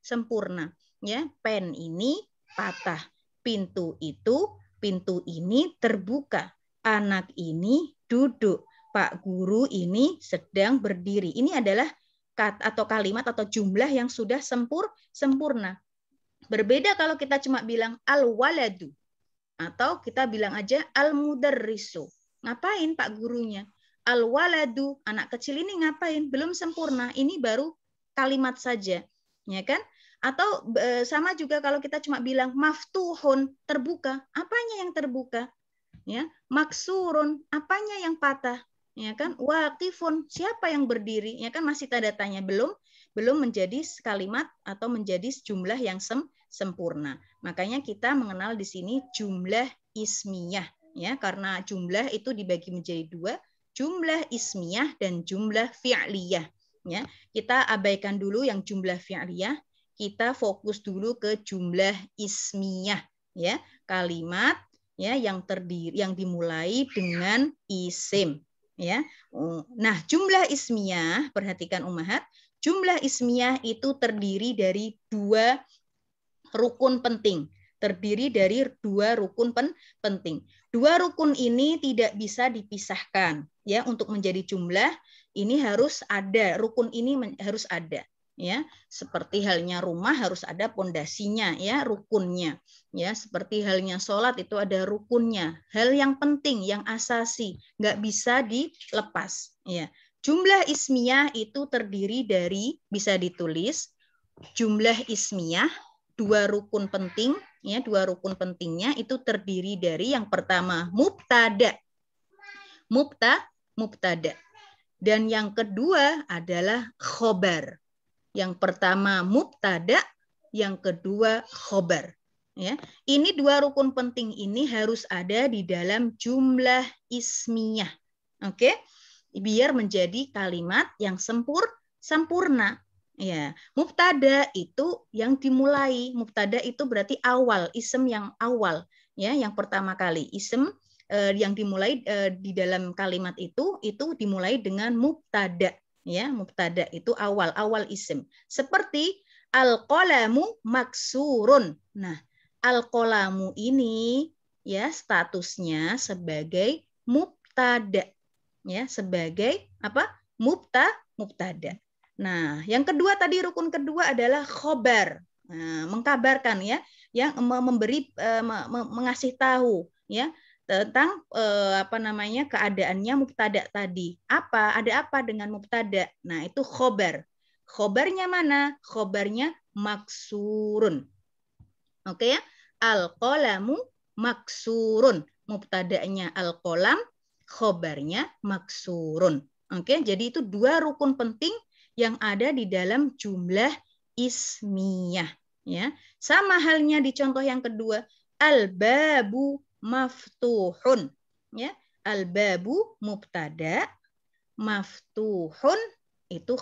sempurna. Ya, pen ini patah. Pintu ini terbuka. Anak ini duduk. Pak guru ini sedang berdiri. Ini adalah kata atau kalimat atau jumlah yang sudah sempurna. Berbeda kalau kita cuma bilang al-waladu atau kita bilang aja al-mudarrisu. Ngapain Pak gurunya? Al-waladu, anak kecil ini ngapain? Belum sempurna. Ini baru kalimat saja, ya kan? Atau sama juga kalau kita cuma bilang maftuhun, terbuka. Apanya yang terbuka? Ya, maksurun, apanya yang patah? Ya kan? Waqifun, siapa yang berdiri? Ya kan masih tanda tanya, belum menjadi kalimat atau menjadi jumlah yang sempurna. Makanya kita mengenal di sini jumlah ismiyah, ya, karena jumlah itu dibagi menjadi dua, jumlah ismiyah dan jumlah fi'liyah. Ya, kita abaikan dulu yang jumlah fi'liyah, kita fokus dulu ke jumlah ismiyah, ya, kalimat ya yang dimulai dengan isim, ya. Nah, jumlah ismiyah, perhatikan ummahat, jumlah ismiyah itu terdiri dari dua rukun penting. Penting. Dua rukun ini tidak bisa dipisahkan, ya. Untuk menjadi jumlah ini harus ada, rukun ini harus ada, ya. Seperti halnya rumah harus ada pondasinya, ya, rukunnya, ya. Seperti halnya sholat itu ada rukunnya, hal yang penting, yang asasi, nggak bisa dilepas, ya. Jumlah ismiyah itu terdiri dari, bisa ditulis jumlah ismiyah, dua rukun penting, ya, dua rukun pentingnya itu terdiri dari yang pertama mubtada, dan yang kedua adalah khobar. Yang pertama mubtada, yang kedua khobar. Ya, ini dua rukun penting ini harus ada di dalam jumlah ismiyah. Oke, biar menjadi kalimat yang sempurna. Ya, mubtada itu yang dimulai. Mubtada itu berarti awal, isim yang awal, ya, yang pertama kali. Isim yang dimulai di dalam kalimat itu dimulai dengan mubtada, ya. Mubtada itu awal isim. Seperti al-qalamu maksurun. Nah, al-qalamu ini, ya, statusnya sebagai mubtada, ya, sebagai apa? Mubtada. Nah, yang kedua tadi, rukun kedua adalah khobar, mengkabarkan, ya, yang memberi, mengasih tahu, ya, tentang keadaannya mubtada tadi. Ada apa dengan mubtada? Nah, itu khobar. Khobarnya mana? Khobarnya maksurun. Oke, ya, al-qalamu maksurun. Mubtadanya al-qalam, khobarnya maksurun. Oke, jadi itu dua rukun penting yang ada di dalam jumlah ismiyah, ya. Sama halnya di contoh yang kedua, al-babu maftuhun, ya. Al-babu mubtada, maftuhun itu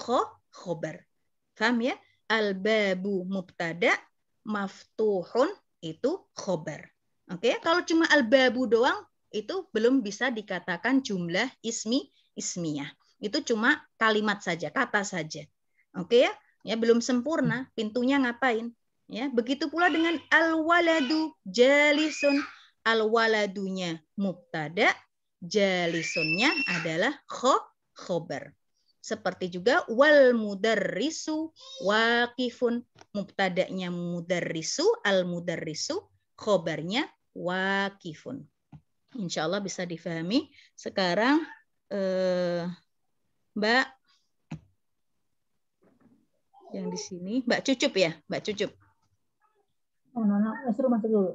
khobar. Paham, ya? Al-babu mubtada, maftuhun itu khobar. Oke, kalau cuma al-babu doang itu belum bisa dikatakan jumlah ismiyah. Itu cuma kalimat saja, kata saja. Oke, ya? Ya, belum sempurna. Pintunya ngapain? Ya, begitu pula dengan al-waladu jalisun. Al-waladunya mubtada, jalisunnya adalah khobar. Seperti juga wal mudarrisu waqifun. Mubtadanya mudarrisu, al-mudarrisu, khobarnya waqifun. Insya Allah bisa difahami. Sekarang Mbak yang di sini, Mbak Cucup, ya, Mbak Cucup. Suruh masuk dulu.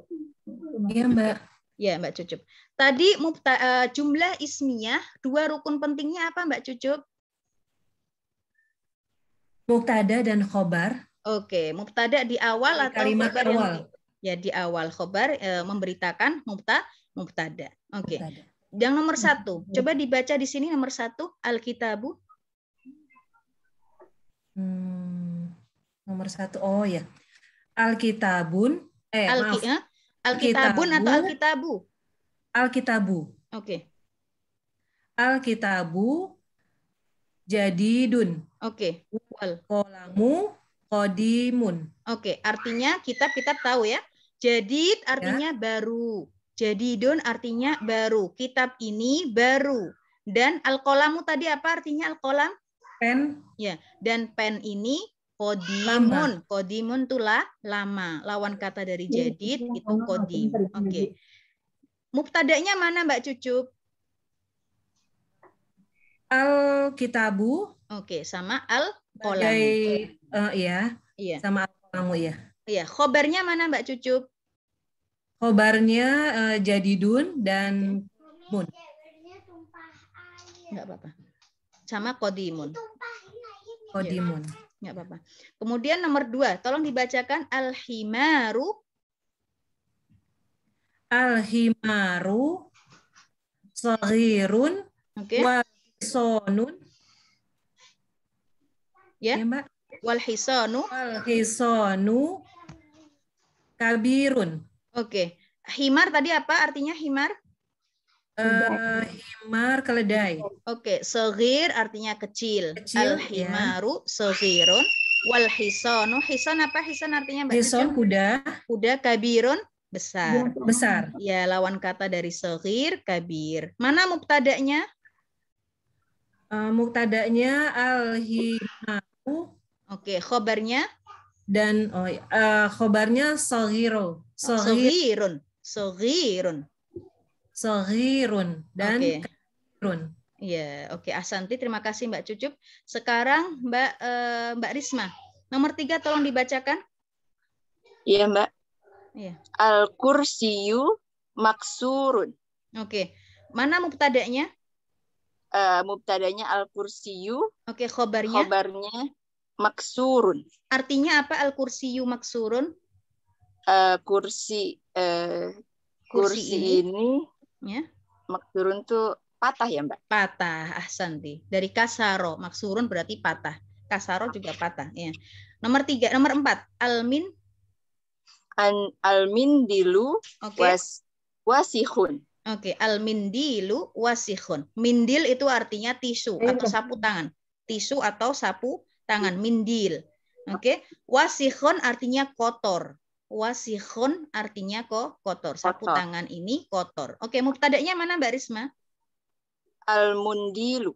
Iya, Mbak. Ya, Mbak Cucup. Tadi jumlah ismiyah, dua rukun pentingnya apa, Mbak Cucup? Mubtada dan khobar. Oke, mubtada di awal atau kalimat awal? Ya, di awal. Khobar memberitakan mubtada. Oke. Yang nomor 1. Coba dibaca di sini nomor 1. Al-kitabu. Nomor 1. Oh ya. Alkitabun. Maaf. Alkitabun atau alkitabu? Alkitabu. Oke. Alkitabu jadidun. Oke. Qalamu qadimun. Oke, artinya kitab-kitab tahu ya. Jadid artinya baru. Jadidun artinya baru. Kitab ini baru. Dan al-qalamu tadi apa artinya al-qalam? Pen. Ya, dan pen ini qadimun. Qadimun itu lama. Lawan kata dari jadid itu qadim. Oke. Mubtada'nya mana Mbak Cucup? Al-kitabu. Oke, sama al-qalamu. Iya. Sama al-qalamu ya. Iya, khobarnya mana Mbak Cucup? Khobarnya jadidun dan mun. Enggak apa-apa. Sama qadimun. Qadimun. Enggak apa-apa. Kemudian nomor 2, tolong dibacakan al-himaru. Al-himaru saghirun wa hisonun. Ya, Mbak. Wal hisanu kabirun. Oke. Himar tadi apa artinya himar? Himar keledai. Oke, saghir artinya kecil. Al-himaru saghirun wal hisanu. Hisan apa? Hisan artinya Mbak? Hison kuda. Kuda. Kabirun besar. Besar. Ya, lawan kata dari saghir kabir. Mana mubtada'nya? Mubtada'nya al-himaru. Oke, khobarnya? Dan khobarnya saghirun. Saghirun dan kabirun. Iya, oke. Ahsanti, terima kasih Mbak Cucup. Sekarang Mbak Risma. Nomor 3 tolong dibacakan. Iya, Mbak. Iya. Al-kursiyu maksurun. Oke. Mana mubtada'nya? Mubtada'nya al-kursiyu. Oke, khobarnya? Khobarnya maksurun. Artinya apa al-kursiyu maksurun? Kursi ini ya. Maksurun tuh patah ya Mbak? Patah, ahsanti. Dari kasaro, maksurun berarti patah. Kasaro juga patah. Ya. Nomor 4, almin. Almindilu wasihun. Oke, almindilu wasihun. Mindil itu artinya tisu atau sapu tangan. Tisu atau sapu tangan, mindil. Oke, wasihun artinya kotor. Wasihun artinya kotor. Sapu tangan ini kotor. Oke, mubtada'nya mana Mbak Risma? Almundilu.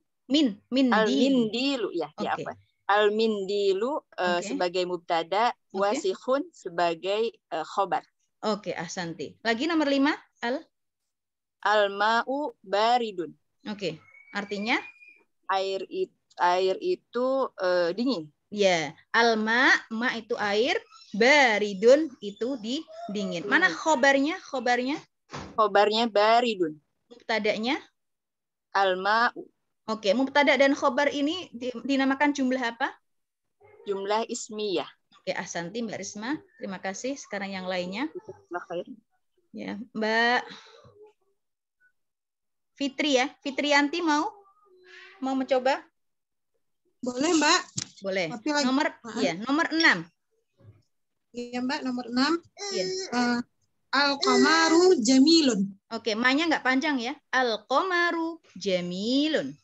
Almindilu ya, ya apa? Almindilu sebagai mubtada, wasihun sebagai khobar. Oke, ahsanti. Lagi nomor 5, Al-ma'u baridun. Oke, artinya? Air itu dingin. Ya, ma itu air, baridun itu dingin. Mana khobarnya? Khobarnya baridun. Mubtada'nya? Al-ma'u. Oke, mubtada dan khobar ini dinamakan jumlah apa? Jumlah ismiyah. Oke, ahsanti Mbak Risma. Terima kasih. Sekarang yang lainnya. Ya, Mbak Fitri ya. Fitrianti mau mencoba? Boleh, Mbak. Boleh. Nomor 6. Iya, Mbak, nomor 6. Iya. Al-qamaru jamilun. Oke, ma-nya nggak panjang ya. Al-qamaru jamilun.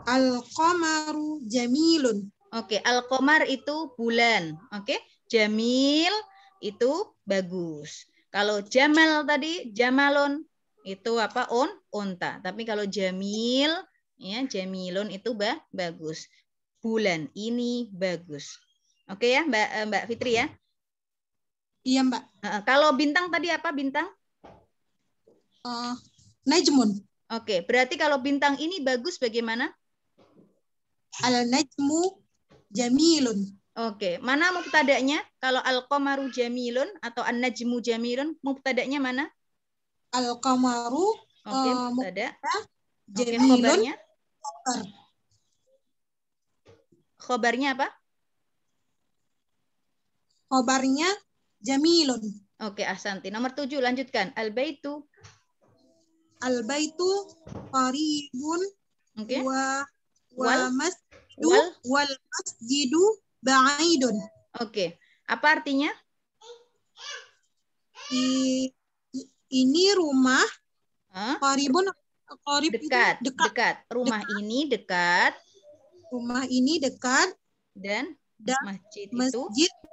Al-qamaru jamilun. Oke, al-qamar itu bulan. Oke, jamil itu bagus. Kalau jamal tadi, jamalun itu apa? Unta. Tapi kalau jamil, ya jamilun itu bagus. Bulan ini bagus. Oke ya, Mbak Fitri ya. Iya, Mbak. Kalau bintang tadi apa bintang? Najmun. Oke, berarti kalau bintang ini bagus bagaimana? Al-najmu jamilun. Oke, mana mubtada'nya? Kalau al-qamaru jamilun atau an-najmu jamilun, mubtada'nya mana? Al-qamaru. Oke, mubtada. Jamilun. Khobarnya? Khobarnya apa? Khobarnya jamilun. Oke, ahsanti. Nomor 7, lanjutkan. Al-baitu. Al-baitu qaribun Oke. wa Wal wal masjidu ba'idun. Oke. Apa artinya? Ini rumah qaribun, qarib dekat, itu dekat. Rumah ini dekat. Rumah ini dekat Dan masjid itu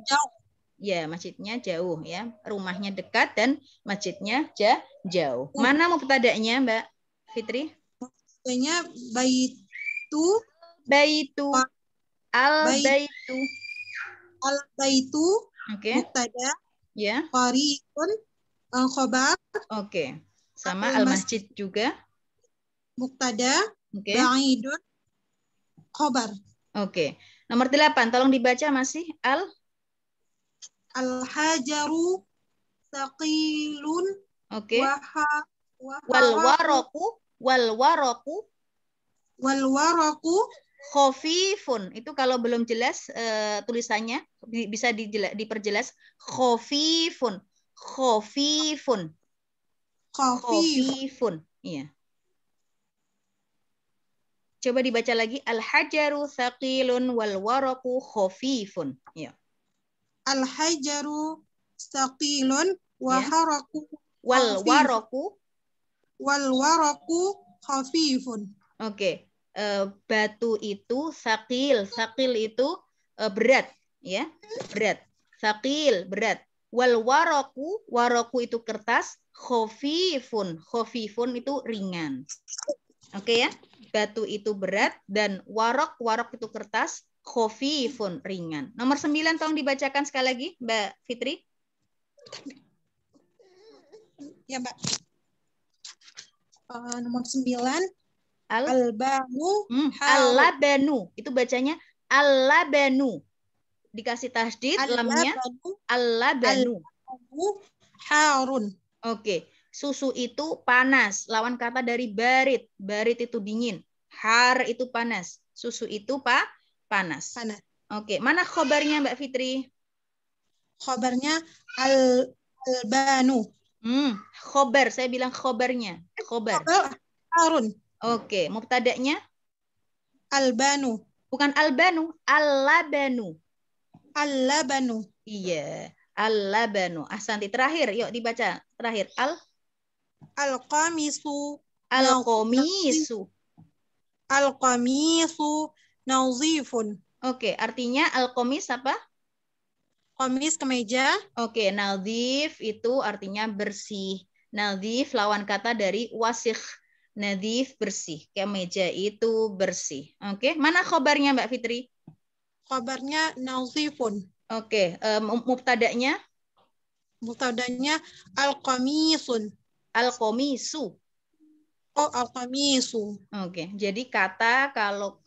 jauh. ya, masjidnya jauh ya. Rumahnya dekat dan masjidnya jauh. Mana mubtada'nya, Mbak Fitri? Mubtada'nya baitu. Al-baitu. Al-baitu. Oke. Mubtada. Ya. Qaribun khobar. Oke. Sama al-masjid juga. Mubtada. Oke. Ba'idun khobar. Oke. Nomor 8, tolong dibaca masih Al-hajaru saqilun. Oke. Wal waraku khafifun. Itu kalau belum jelas tulisannya bisa diperjelas khafifun. Iya. Coba dibaca lagi. Al-hajaru saqilun wal waraku khafifun. Ya. Al-hajaru saqilun wa haraku wal waraku khafifun. Oke. Batu itu saqil. Saqil itu berat, ya. Berat. Saqil berat. Wal waraku itu kertas, khafifun. Khafifun itu ringan. Oke ya. Batu itu berat dan warok itu kertas, khafifun ringan. Nomor 9 tolong dibacakan sekali lagi, Mbak Fitri. Ya, Mbak. Nomor 9 al-banu. Al-labanu. Itu bacanya al-labanu. Dikasih tasdid lamnya al-labanu. Harun. Oke. Susu itu panas. Lawan kata dari barid. Barid itu dingin. Har itu panas. Susu itu panas. Oke. Mana khobarnya Mbak Fitri? Khobarnya al-banu. Khobar. Saya bilang khobarnya. Khobar. Harun. Oke. Mubtada'nya? Al-banu. Bukan al-banu. Al-labanu. Al-labanu. Iya. Al-labanu. Ahsanti. Terakhir. Yuk dibaca. Terakhir. Al-qamisu. Al-qamisu. Al-qamisu nazifun. Oke, artinya al-qamis apa? Qamis kemeja. Oke, nazif itu artinya bersih. Nazif lawan kata dari wasikh. Nazif bersih. Kemeja itu bersih. Oke, mana khobarnya Mbak Fitri? Khobarnya nazifun. Oke, mubtada'nya? Mubtada'nya al-qamisun. Al-qamisu. Oh, al-qamisu. Oke, jadi kata kalau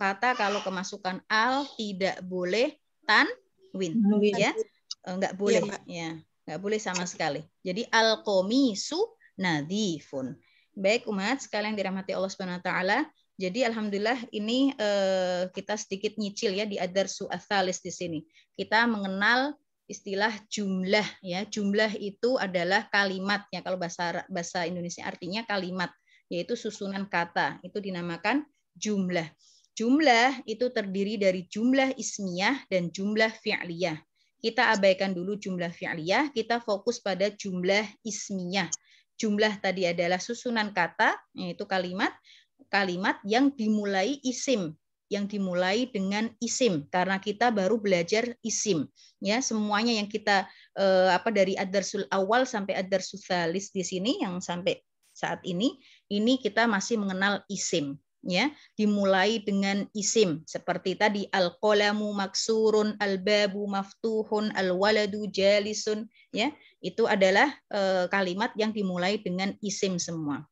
kemasukan al tidak boleh tanwin, ya, nggak boleh, ya, nggak boleh sama sekali. Jadi al-qamisu nadhifun. Baik umat sekalian dirahmati Allah Subhanahu Wa Taala. Jadi alhamdulillah ini kita sedikit nyicil ya di ad-darsu ats-tsalis di sini. Kita mengenal istilah jumlah ya. Jumlah itu adalah kalimatnya. Kalau bahasa Indonesia artinya kalimat, yaitu susunan kata. Itu dinamakan jumlah. Jumlah itu terdiri dari jumlah ismiyah dan jumlah fi'liyah. Kita abaikan dulu jumlah fi'liyah, kita fokus pada jumlah ismiyah. Jumlah tadi adalah susunan kata, yaitu kalimat yang dimulai isim, yang dimulai dengan isim, karena kita baru belajar isim. Ya, semuanya yang kita dari ad-darsul awal sampai ad-darsul tsalis di sini yang sampai saat ini kita masih mengenal isim, ya, dimulai dengan isim seperti tadi al-qalamu maksurun, al-babu maftuhun, al-waladu jalisun, ya, itu adalah kalimat yang dimulai dengan isim semua.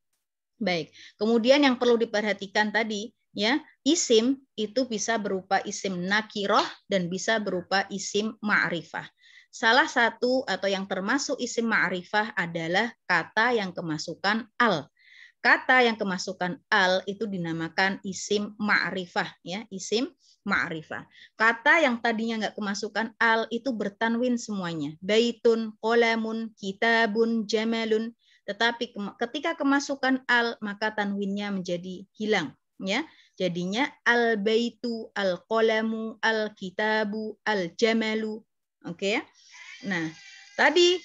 Baik, kemudian yang perlu diperhatikan tadi, ya, isim itu bisa berupa isim nakiroh dan bisa berupa isim ma'rifah. Salah satu atau yang termasuk isim ma'rifah adalah kata yang kemasukan al. Kata yang kemasukan al itu dinamakan isim ma'rifah, ya, isim ma'rifah. Kata yang tadinya nggak kemasukan al itu bertanwin semuanya. Baitun, qolamun, kitabun, jamalun. Tetapi ketika kemasukan al, maka tanwinnya menjadi hilang. Ya, jadinya al-baitu, al-qalamu, al-kitabu, al-jamalu. Oke ya. Nah, tadi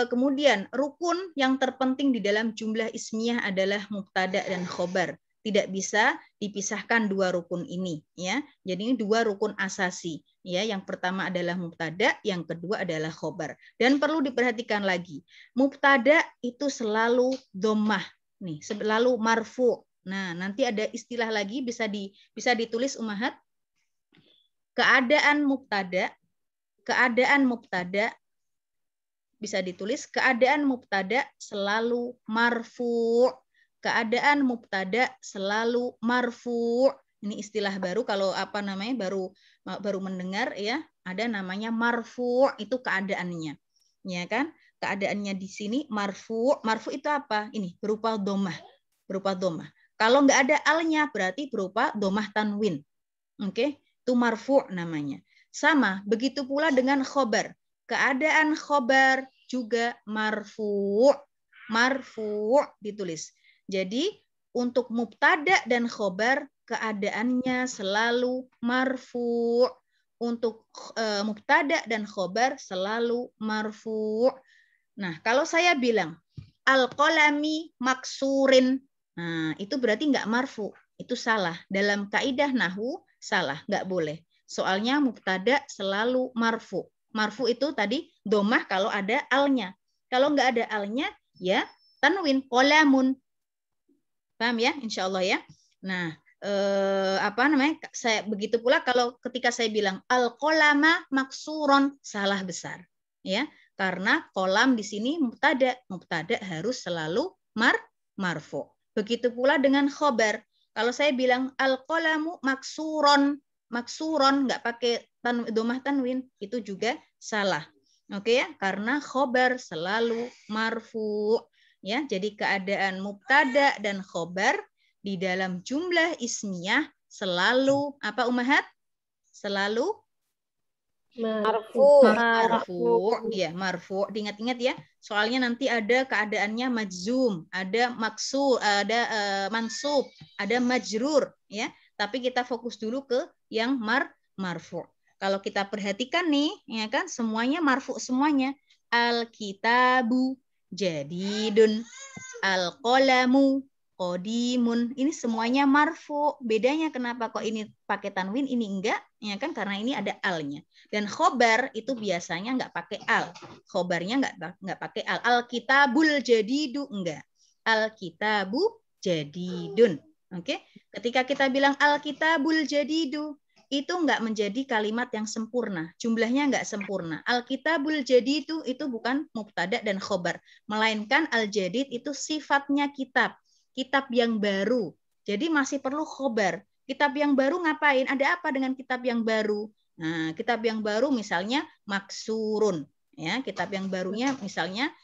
kemudian rukun yang terpenting di dalam jumlah ismiyah adalah mubtada dan khobar. Tidak bisa dipisahkan dua rukun ini, ya. Jadi ini dua rukun asasi, ya. Yang pertama adalah mubtada, yang kedua adalah khobar. Dan perlu diperhatikan lagi, mubtada itu selalu dhammah, nih, selalu marfu. Nah, nanti ada istilah lagi bisa ditulis Ummahat. Keadaan mubtada bisa ditulis keadaan mubtada selalu marfu. Keadaan mubtada selalu marfu. Ini istilah baru kalau baru mendengar ya, ada namanya marfu, itu keadaannya. Ya kan? Keadaannya di sini marfu. Marfu itu apa? Ini berupa dhammah. Kalau nggak ada alnya berarti berupa dhammah tanwin. Oke? Itu marfu namanya. Sama, begitu pula dengan khobar. Keadaan khobar juga marfu. Marfu ditulis. Jadi untuk mubtada dan khobar keadaannya selalu marfu. Untuk mubtada dan khobar selalu marfu. Nah, kalau saya bilang al-qalami maksurin, nah itu berarti nggak marfu. Itu salah. Dalam kaidah nahwu salah, nggak boleh. Soalnya mubtada selalu marfu. Marfu itu tadi dhammah kalau ada alnya. Kalau nggak ada alnya, ya tanwin qalamun. Paham ya? Insya Allah ya. Nah, begitu pula kalau ketika saya bilang al-qalama maksuron, salah besar. Ya, karena kolam di sini mubtada. Mubtada harus selalu marfu. Begitu pula dengan khobar. Kalau saya bilang al-qalamu maksuron, nggak pakai dhammah tanwin, itu juga salah. Oke ya, karena khobar selalu marfu. Ya, jadi keadaan mubtada dan khobar di dalam jumlah ismiyah selalu apa Ummahat? Selalu Marfu. Ya, marfu. Diingat-ingat ya. Soalnya nanti ada keadaannya majzum, ada maksur, ada mansub, ada majrur ya. Tapi kita fokus dulu ke yang marfu. Kalau kita perhatikan nih, ya kan, semuanya marfu semuanya. Al-kitabu jadidun, al-qalamu qadimun. Ini semuanya marfu. Bedanya kenapa kok ini pakai tanwin, ini enggak? Ya kan, karena ini ada alnya. Dan khobar itu biasanya enggak pakai al. Khobarnya enggak pakai al. Al-kitabul jadidu enggak. Al-kitabu jadidun. Oke? Ketika kita bilang al-kitabul jadidu, itu enggak menjadi kalimat yang sempurna. Jumlahnya enggak sempurna. Al-kitabul jadidu itu bukan mubtada dan khobar. Melainkan al-jadid itu sifatnya kitab. Kitab yang baru. Jadi masih perlu khobar. Kitab yang baru ngapain? Ada apa dengan kitab yang baru? Nah, kitab yang baru misalnya maksurun. Ya, kitab yang barunya misalnya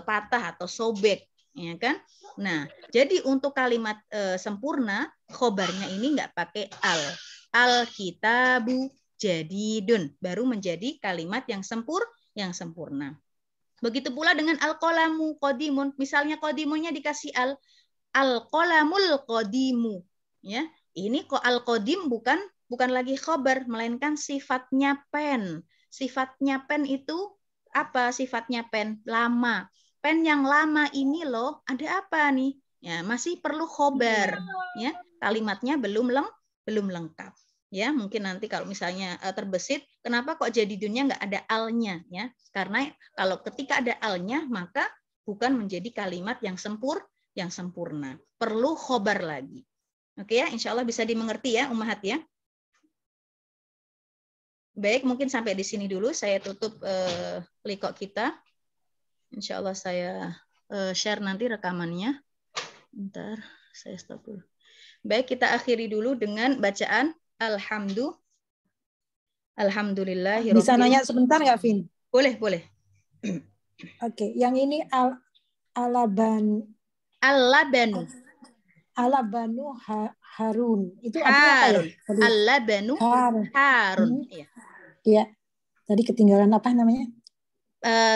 patah atau sobek. Ya kan? Nah, jadi untuk kalimat sempurna, khobarnya ini enggak pakai al. Al-kitabu jadidun, baru menjadi kalimat yang sempurna. Begitu pula dengan al-qalamu qadimun. Misalnya qadimunnya dikasih al-qalamul qadimu. Ya, ini kok al-qadim bukan lagi khobar, melainkan sifatnya pen. Sifatnya pen itu apa? Sifatnya pen lama. Pen yang lama ini loh, ada apa nih? Ya, masih perlu khobar. Ya, kalimatnya belum lengkap. Ya, mungkin nanti kalau misalnya terbesit, kenapa kok jadidunnya nggak ada alnya? Ya, karena kalau ketika ada alnya, maka bukan menjadi kalimat yang sempurna. Perlu khobar lagi. Oke ya, insya Allah bisa dimengerti ya, Ummahat ya. Baik, mungkin sampai di sini dulu. Saya tutup likok kita. Insya Allah saya share nanti rekamannya. Bentar, saya stop dulu. Baik, kita akhiri dulu dengan bacaan Alhamdulillahirabbil. Bisa nanya sebentar nggak, Vin? Boleh. Oke, yang ini alabanu Harun. Itu artinya apa ya? Alabanu Harun. Iya. Tadi ketinggalan apa namanya?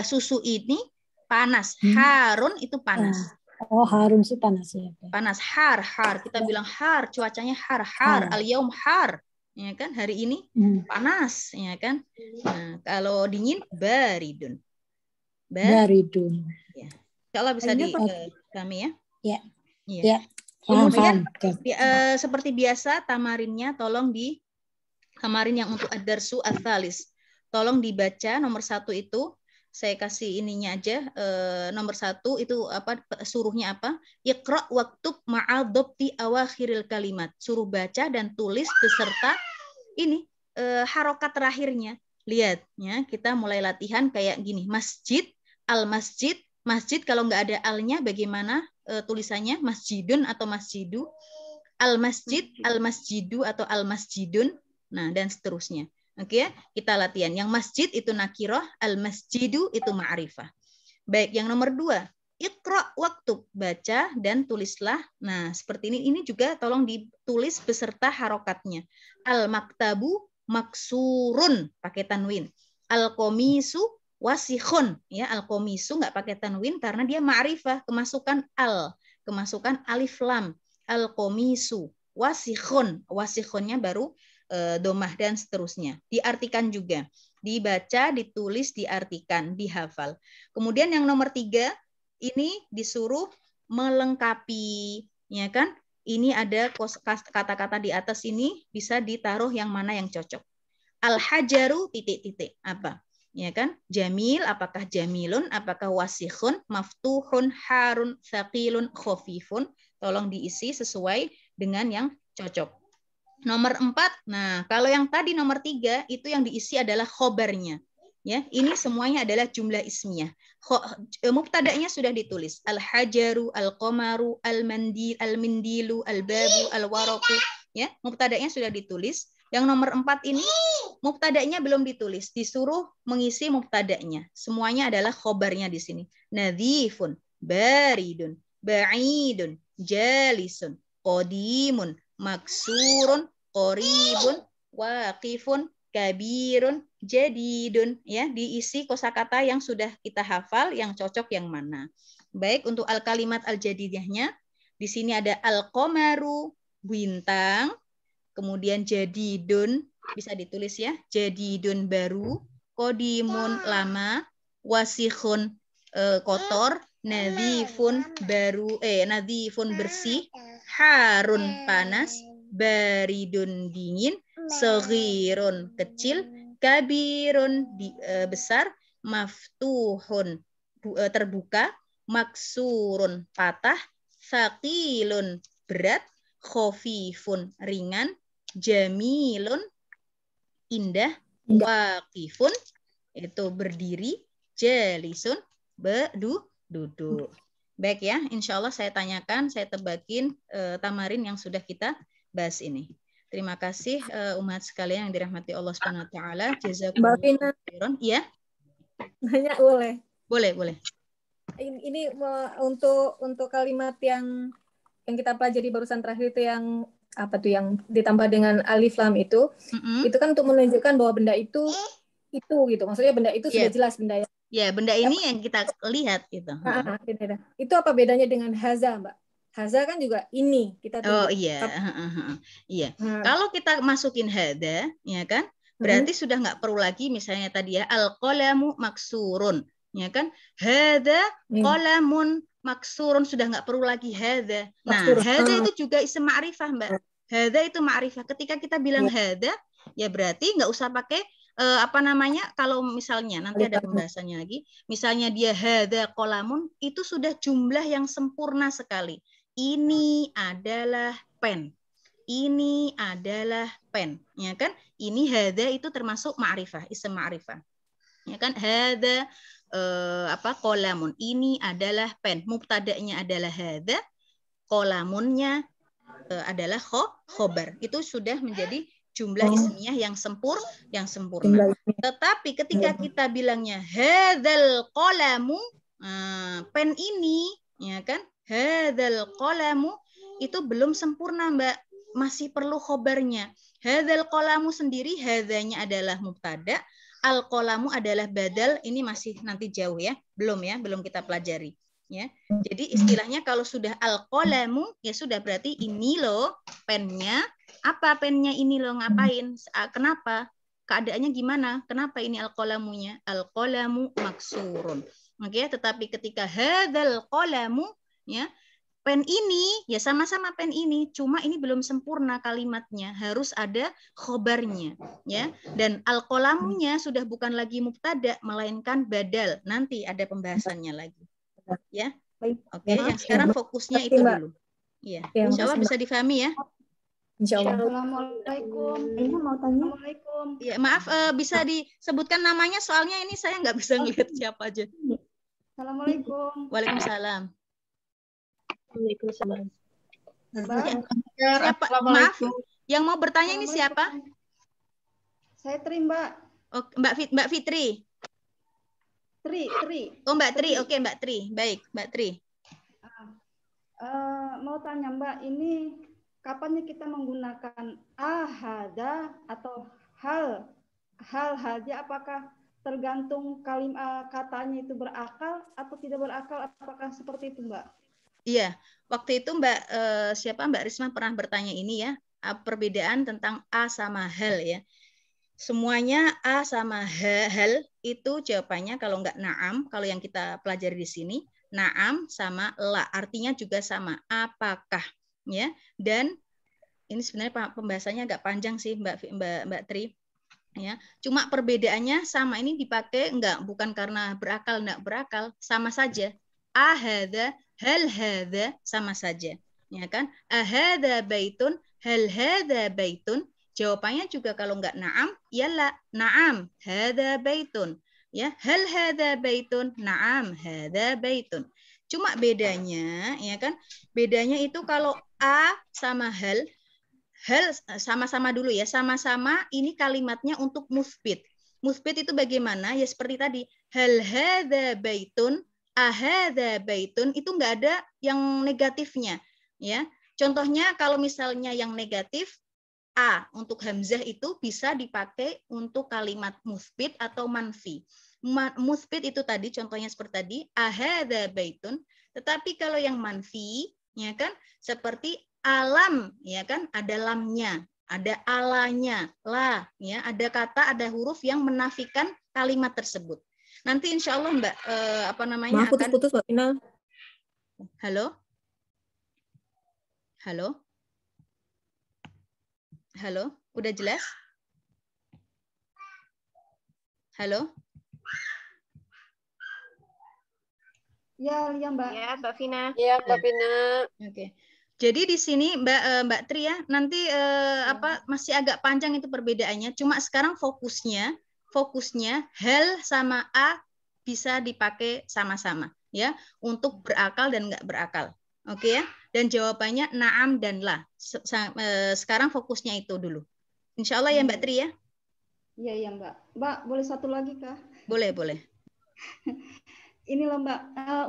Susu ini panas. Harun itu panas. Oh, Harun sih panas ya. Panas, har. Kita bilang har, cuacanya har. Al-yaum har. Ya kan, hari ini panas, ya kan. Nah, kalau dingin baridun. Baridun. Ya. Insyaallah bisa kami ya. Ya. Iya. Ya. Kemudian seperti biasa tamarinnya tolong tamarin yang untuk ad-darsu ats-tsalis. Tolong dibaca nomor 1 itu. Saya kasih ininya aja. Nomor 1 itu apa suruhnya apa? Iqra waktub ma'al dhabti awakhiril kalimat. Suruh baca dan tulis beserta ini harokat terakhirnya. Lihat ya, kita mulai latihan kayak gini. Masjid, al-masjid. Masjid kalau nggak ada alnya bagaimana tulisannya? Masjidun atau masjidu? Al-masjid, al-masjidu atau al-masjidun. Nah, dan seterusnya. Oke, kita latihan. Yang masjid itu nakirah, al-masjidu itu ma'rifah. Baik, yang nomor 2. Iqra waktub, baca dan tulislah. Nah, seperti ini. Ini juga tolong ditulis beserta harokatnya. Al-maktabu maksurun, pakai tanwin. Al-komisu wasikhun. Ya, al-komisu nggak pakai tanwin karena dia ma'rifah, kemasukan alif lam. Al-komisu wasikhun. Wasikhunnya baru domah dan seterusnya. Diartikan juga. Dibaca, ditulis, diartikan, dihafal. Kemudian yang nomor 3, ini disuruh melengkapi. Ya kan? Ini ada kata-kata di atas ini bisa ditaruh yang mana yang cocok. Al-hajaru titik-titik. Apa? Ya kan? Jamil, apakah jamilun? Apakah wasikhun? Maftuhun, harun, thaqilun, khafifun. Tolong diisi sesuai dengan yang cocok. Nomor 4, nah kalau yang tadi nomor 3 itu yang diisi adalah khobarnya. Ya, ini semuanya adalah jumlah ismiyah. Mubtada'nya sudah ditulis. Al-hajaru, al-qamaru, al-mandil, al-mindilu, al-babu, al-waraku. Ya, mubtada'nya sudah ditulis. Yang nomor 4 ini mubtada'nya belum ditulis. Disuruh mengisi mubtada'nya. Semuanya adalah khobarnya di sini. Nadhifun, baridun, ba'idun, jalisun, qadimun, maksurun, qoribun, waqifun, kabirun, jadidun. Ya, diisi kosakata yang sudah kita hafal, yang cocok yang mana. Baik, untuk al-kalimat al-jadidahnya, di sini ada al-qamaru, bintang, kemudian jadidun, bisa ditulis ya, jadidun baru, qadimun lama, wasikhun kotor, nadhifun baru, nadhifun bersih, harun panas, baridun dingin, saghirun kecil, kabirun besar, maftuhun terbuka, maksurun patah, thaqilun berat, khafifun ringan, jamilun indah, waqifun itu berdiri, jalisun duduk. Baik ya, insya Allah saya tanyakan, saya tebakin tamarin yang sudah kita bahas ini. Terima kasih umat sekalian yang dirahmati Allah Subhanahu wa taala. Jazakumullah khairan. Iya? Nanya boleh? Boleh. Ini untuk kalimat yang kita pelajari barusan terakhir itu yang apa tuh yang ditambah dengan alif lam itu kan untuk menunjukkan bahwa benda itu gitu. Maksudnya benda itu sudah jelas benda yang. Ya, benda ini yang kita lihat gitu. Itu apa bedanya dengan haza, Mbak? Haza kan juga ini kita tunjuk. Oh iya. Iya. Kalau kita masukin hada, ya kan? Berarti sudah nggak perlu lagi misalnya tadi ya al-qalamu maksurun, ya kan? Hada qalamun maksurun, sudah nggak perlu lagi hada. Nah, hada itu juga isim ma'rifah, Mbak. Hada itu ma'rifah. Ketika kita bilang hada, ya berarti nggak usah pakai kalau misalnya nanti ada pembahasannya lagi, misalnya dia hada qalamun, itu sudah jumlah yang sempurna sekali. Ini adalah pen. Ini adalah pen, ya kan? Ini hada itu termasuk ma'rifah, isim ma'rifah. Ya kan? Hada qalamun. Ini adalah pen. Mubtada'nya adalah hada, qalamunnya adalah khobar. Itu sudah menjadi jumlah ismiyah yang sempurna. Tetapi ketika kita bilangnya hadzal qalamu, pen ini, ya kan? Hadzal qalamu itu belum sempurna, Mbak. Masih perlu khobarnya. Hadzal qalamu sendiri, hadzanya adalah mubtada, Al-qalamu adalah badal, ini masih nanti jauh ya. Belum kita pelajari. Ya. Jadi istilahnya kalau sudah al-qalamu ya sudah berarti ini loh pennya. Apa pennya ini loh ngapain? Kenapa? Keadaannya gimana? Kenapa ini al-qalamunya? Al-qalamu maksurun. Oke, tetapi ketika hadzal qalamu ya pen ini ya sama-sama pen ini, cuma ini belum sempurna kalimatnya, harus ada khobarnya ya. Dan al-qalamunya sudah bukan lagi mubtada melainkan badal. Nanti ada pembahasannya lagi. Ya. Oke, yang sekarang fokusnya itu dulu. Iya. Insyaallah bisa difahami ya. Insyaallah. Assalamualaikum. Ini mau tanya. Assalamualaikum. Ya, maaf bisa disebutkan namanya soalnya ini saya nggak bisa ngelihat siapa aja. Assalamualaikum. Waalaikumsalam. Waalaikumsalam. Siapa? Maaf, yang mau bertanya ini siapa? Saya Tri, Mbak. Oh, Mbak Fitri. Tri. Oh, Mbak Tri. Oke, Mbak Tri. Baik, Mbak Tri. Mau tanya Mbak, ini kapannya kita menggunakan ahada atau hal saja, apakah tergantung kalimat katanya itu berakal atau tidak berakal, apakah seperti itu Mbak? Iya, waktu itu Mbak Risma pernah bertanya ini ya, perbedaan tentang a sama hal ya. Semuanya a sama hal itu jawabannya kalau nggak na'am, kalau yang kita pelajari di sini, na'am sama la, artinya juga sama, apakah ya. Dan ini sebenarnya pembahasannya agak panjang sih Mbak Tri. Ya, cuma perbedaannya sama, ini dipakai bukan karena berakal enggak berakal, sama saja. Ahada, hal hada sama saja. Ya kan? Ahada baitun, hal hada baitun. Jawabannya juga kalau enggak na'am, ya la, na'am, hada baitun. Ya, hal hada baitun, na'am, hada baitun. Cuma bedanya, ya kan? Bedanya itu kalau a sama hal sama-sama dulu ya, sama-sama ini kalimatnya untuk musbit. Musbit itu bagaimana? Ya seperti tadi, hal hadza baitun, ahadza baitun, itu enggak ada yang negatifnya, ya. Contohnya kalau misalnya yang negatif a untuk hamzah itu bisa dipakai untuk kalimat musbit atau manfi. Musbit itu tadi contohnya seperti tadi, ahadza baitun, tetapi kalau yang manfi ya kan seperti alam, ya kan, ada lamnya, ada alanya, la, ya, ada kata, ada huruf yang menafikan kalimat tersebut. Nanti insya Allah Mbak, Maaf, putus-putus Mbak Pina. Halo? Udah jelas? Halo? Ya Mbak. Ya, Mbak Vina. Ya, Mbak Pina. Oke. Jadi di sini Mbak Tri ya, nanti masih agak panjang itu perbedaannya. Cuma sekarang fokusnya hal sama a bisa dipakai sama-sama ya untuk berakal dan nggak berakal. Oke ya. Dan jawabannya na'am dan la. Sekarang fokusnya itu dulu. Insya Allah ya Mbak Tri ya. Iya Mbak. Mbak boleh satu lagi kah? Boleh. Inilah Mbak,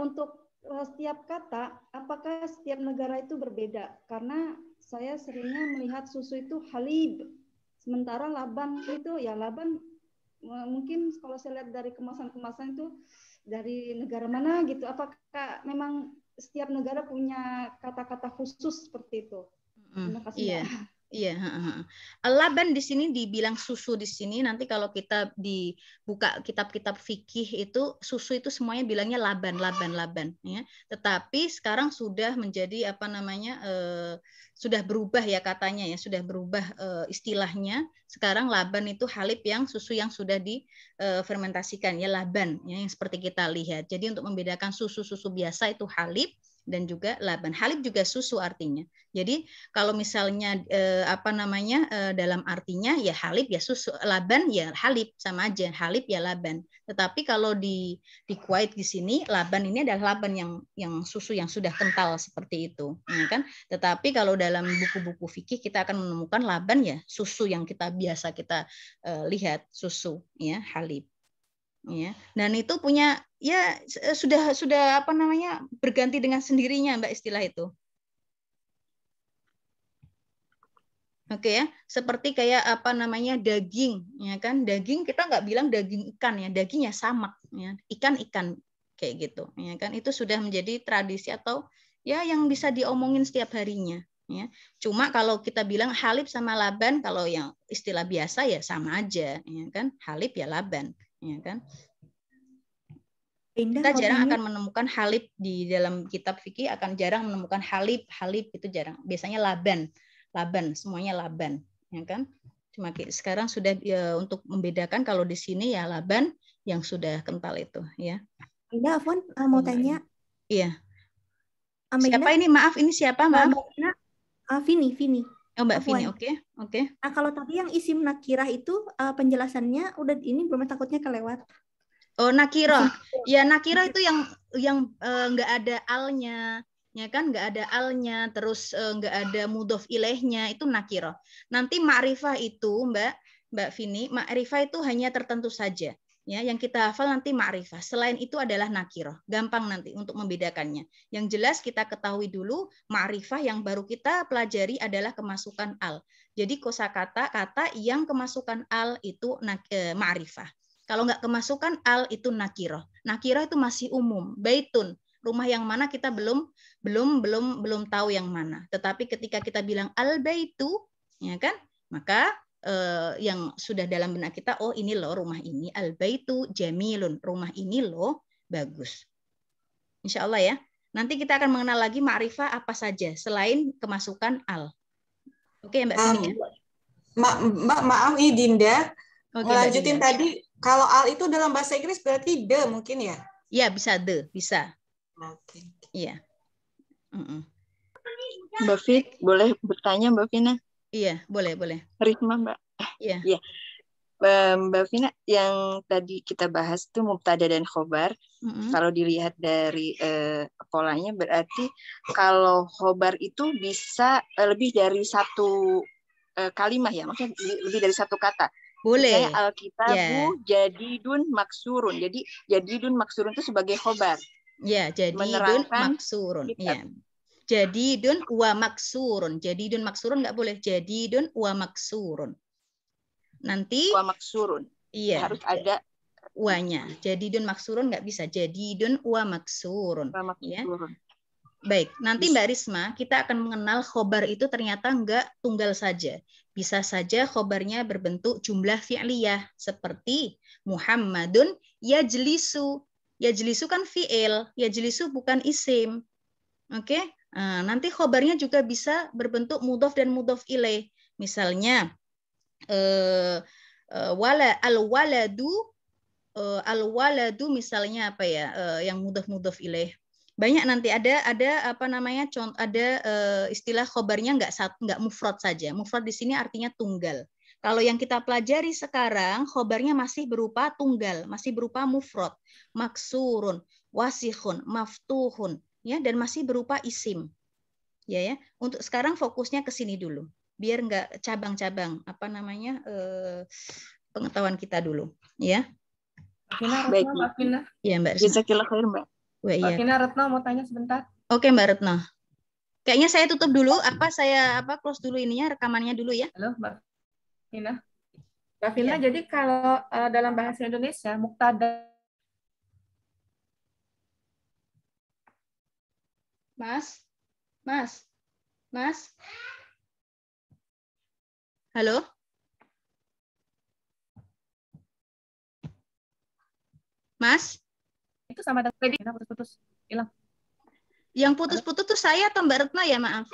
untuk setiap kata, apakah setiap negara itu berbeda? Karena saya seringnya melihat susu itu halib, sementara laban itu ya laban mungkin kalau saya lihat dari kemasan-kemasan itu dari negara mana gitu. Apakah memang setiap negara punya kata-kata khusus seperti itu? Terima kasih. Iya. Iya, laban di sini dibilang susu di sini. Nanti kalau kita dibuka kitab-kitab fikih itu susu itu semuanya bilangnya laban ya. Tetapi sekarang sudah menjadi sudah berubah ya katanya ya, sudah berubah istilahnya. Sekarang laban itu halib yang susu yang sudah difermentasikan ya, laban ya, yang seperti kita lihat. Jadi untuk membedakan susu-susu biasa itu halib dan juga laban. Halib juga susu artinya. Jadi kalau misalnya dalam artinya ya halib ya susu, laban ya halib, sama aja, halib ya laban. Tetapi kalau di Kuwait di sini laban ini adalah laban yang susu yang sudah kental seperti itu, ya kan? Tetapi kalau dalam buku-buku fikih kita akan menemukan laban ya susu yang biasa kita lihat, susu ya, halib. Ya, dan itu punya ya sudah berganti dengan sendirinya Mbak istilah itu. Oke ya, seperti kayak apa namanya daging, ya kan? Daging kita nggak bilang daging ikan ya, dagingnya samak, ya. Ikan kayak gitu, ya kan? Itu sudah menjadi tradisi atau ya yang bisa diomongin setiap harinya, ya. Cuma kalau kita bilang halib sama laban, kalau yang istilah biasa ya sama aja, ya kan? Halib ya laban, ya kan? Kita jarang akan menemukan halib di dalam kitab fikih, akan jarang menemukan halib itu jarang. Biasanya laban, semuanya laban, ya kan? Cuma sekarang sudah untuk membedakan kalau di sini ya laban yang sudah kental itu, ya. Indah, Afwan, mau tanya. Iya. Siapa ini? Maaf, ini siapa? Maaf. Vini. Oh, Mbak Vini, oke. Nah, kalau tadi yang isim nakirah itu penjelasannya udah ini belum, takutnya kelewat. Oh, nakirah. Ya, nakirah itu yang nggak ada alnya, ya kan? Nggak ada alnya, terus nggak ada mudhof ilaihnya, itu nakirah. Nanti ma'rifah itu, Mbak Vini, ma'rifah itu hanya tertentu saja. Ya, yang kita hafal nanti ma'rifah. Selain itu adalah nakirah. Gampang nanti untuk membedakannya. Yang jelas kita ketahui dulu ma'rifah yang baru kita pelajari adalah kemasukan al. Jadi kosakata kata yang kemasukan al itu ma'rifah. Kalau nggak kemasukan al itu nakirah. Nakirah itu masih umum. Baitun, rumah yang mana kita belum tahu yang mana. Tetapi ketika kita bilang al baitu, ya kan? Maka yang sudah dalam benak kita, oh ini loh rumah ini al baitu jamilun. Rumah ini loh bagus. Insya Allah ya. Nanti kita akan mengenal lagi ma'rifah apa saja selain kemasukan al. Oke, Mbak Vini ya. Maaf ini Dinda. Ngelanjutin Mbak tadi. Kalau al itu dalam bahasa Inggris berarti the mungkin ya? Iya, bisa the, bisa. Oke. Iya. Mbak Fit, boleh bertanya Mbak Vina? Iya, boleh. Risma, Mbak. Iya. Iya. Mbak Vina, yang tadi kita bahas itu mubtada dan khobar. Kalau dilihat dari polanya berarti kalau khobar itu bisa lebih dari satu kalimat ya, maksudnya lebih dari satu kata. Boleh. Misalnya Alkitabu jadidun maksurun. Jadi jadidun maksurun itu sebagai khobar. Ya, jadidun maksurun. Ya. Jadidun wa maksurun. Jadidun maksurun nggak boleh. Jadidun wa maksurun. Nanti wa maksurun. Iya. Harus ada wa-nya. Jadidun maksurun nggak bisa. Jadidun wa maksurun. Wa maksurun. Ya. Baik, nanti Mbak Risma, kita akan mengenal khobar itu ternyata nggak tunggal saja. Bisa saja khobarnya berbentuk jumlah fi'liyah, seperti Muhammadun yajlisu. Yajlisu kan fi'il, yajlisu bukan isim. Oke, nanti khobarnya juga bisa berbentuk mudhof dan mudhof ilaih. Misalnya, al-waladu misalnya apa ya, yang mudhof ilaih. Banyak nanti ada apa namanya, ada istilah khobarnya nggak mufrad saja. Mufrad di sini artinya tunggal. Kalau yang kita pelajari sekarang khobarnya masih berupa tunggal, masih berupa mufrad, maksurun, wasihun, maftuhun, ya, dan masih berupa isim. Ya. Untuk sekarang fokusnya ke sini dulu, biar nggak cabang-cabang apa namanya pengetahuan kita dulu, ya. Baik, Mbak Vina. Ya, Mbak. Jazakallah khair, Mbak. Mbak Vina, Retno mau tanya sebentar. Oke, Mbak Retno. Kayaknya saya tutup dulu. Saya close dulu ininya, rekamannya dulu ya. Halo, Mbak Vina. Mbak Vina, jadi kalau dalam bahasa Indonesia mubtada. Mas. Halo. Mas. Itu sama dengan tadi, putus-putus, hilang. Yang putus-putus tuh saya atau Mbak Retno ya, maaf.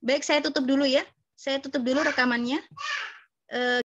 Baik, saya tutup dulu ya. Saya tutup dulu rekamannya.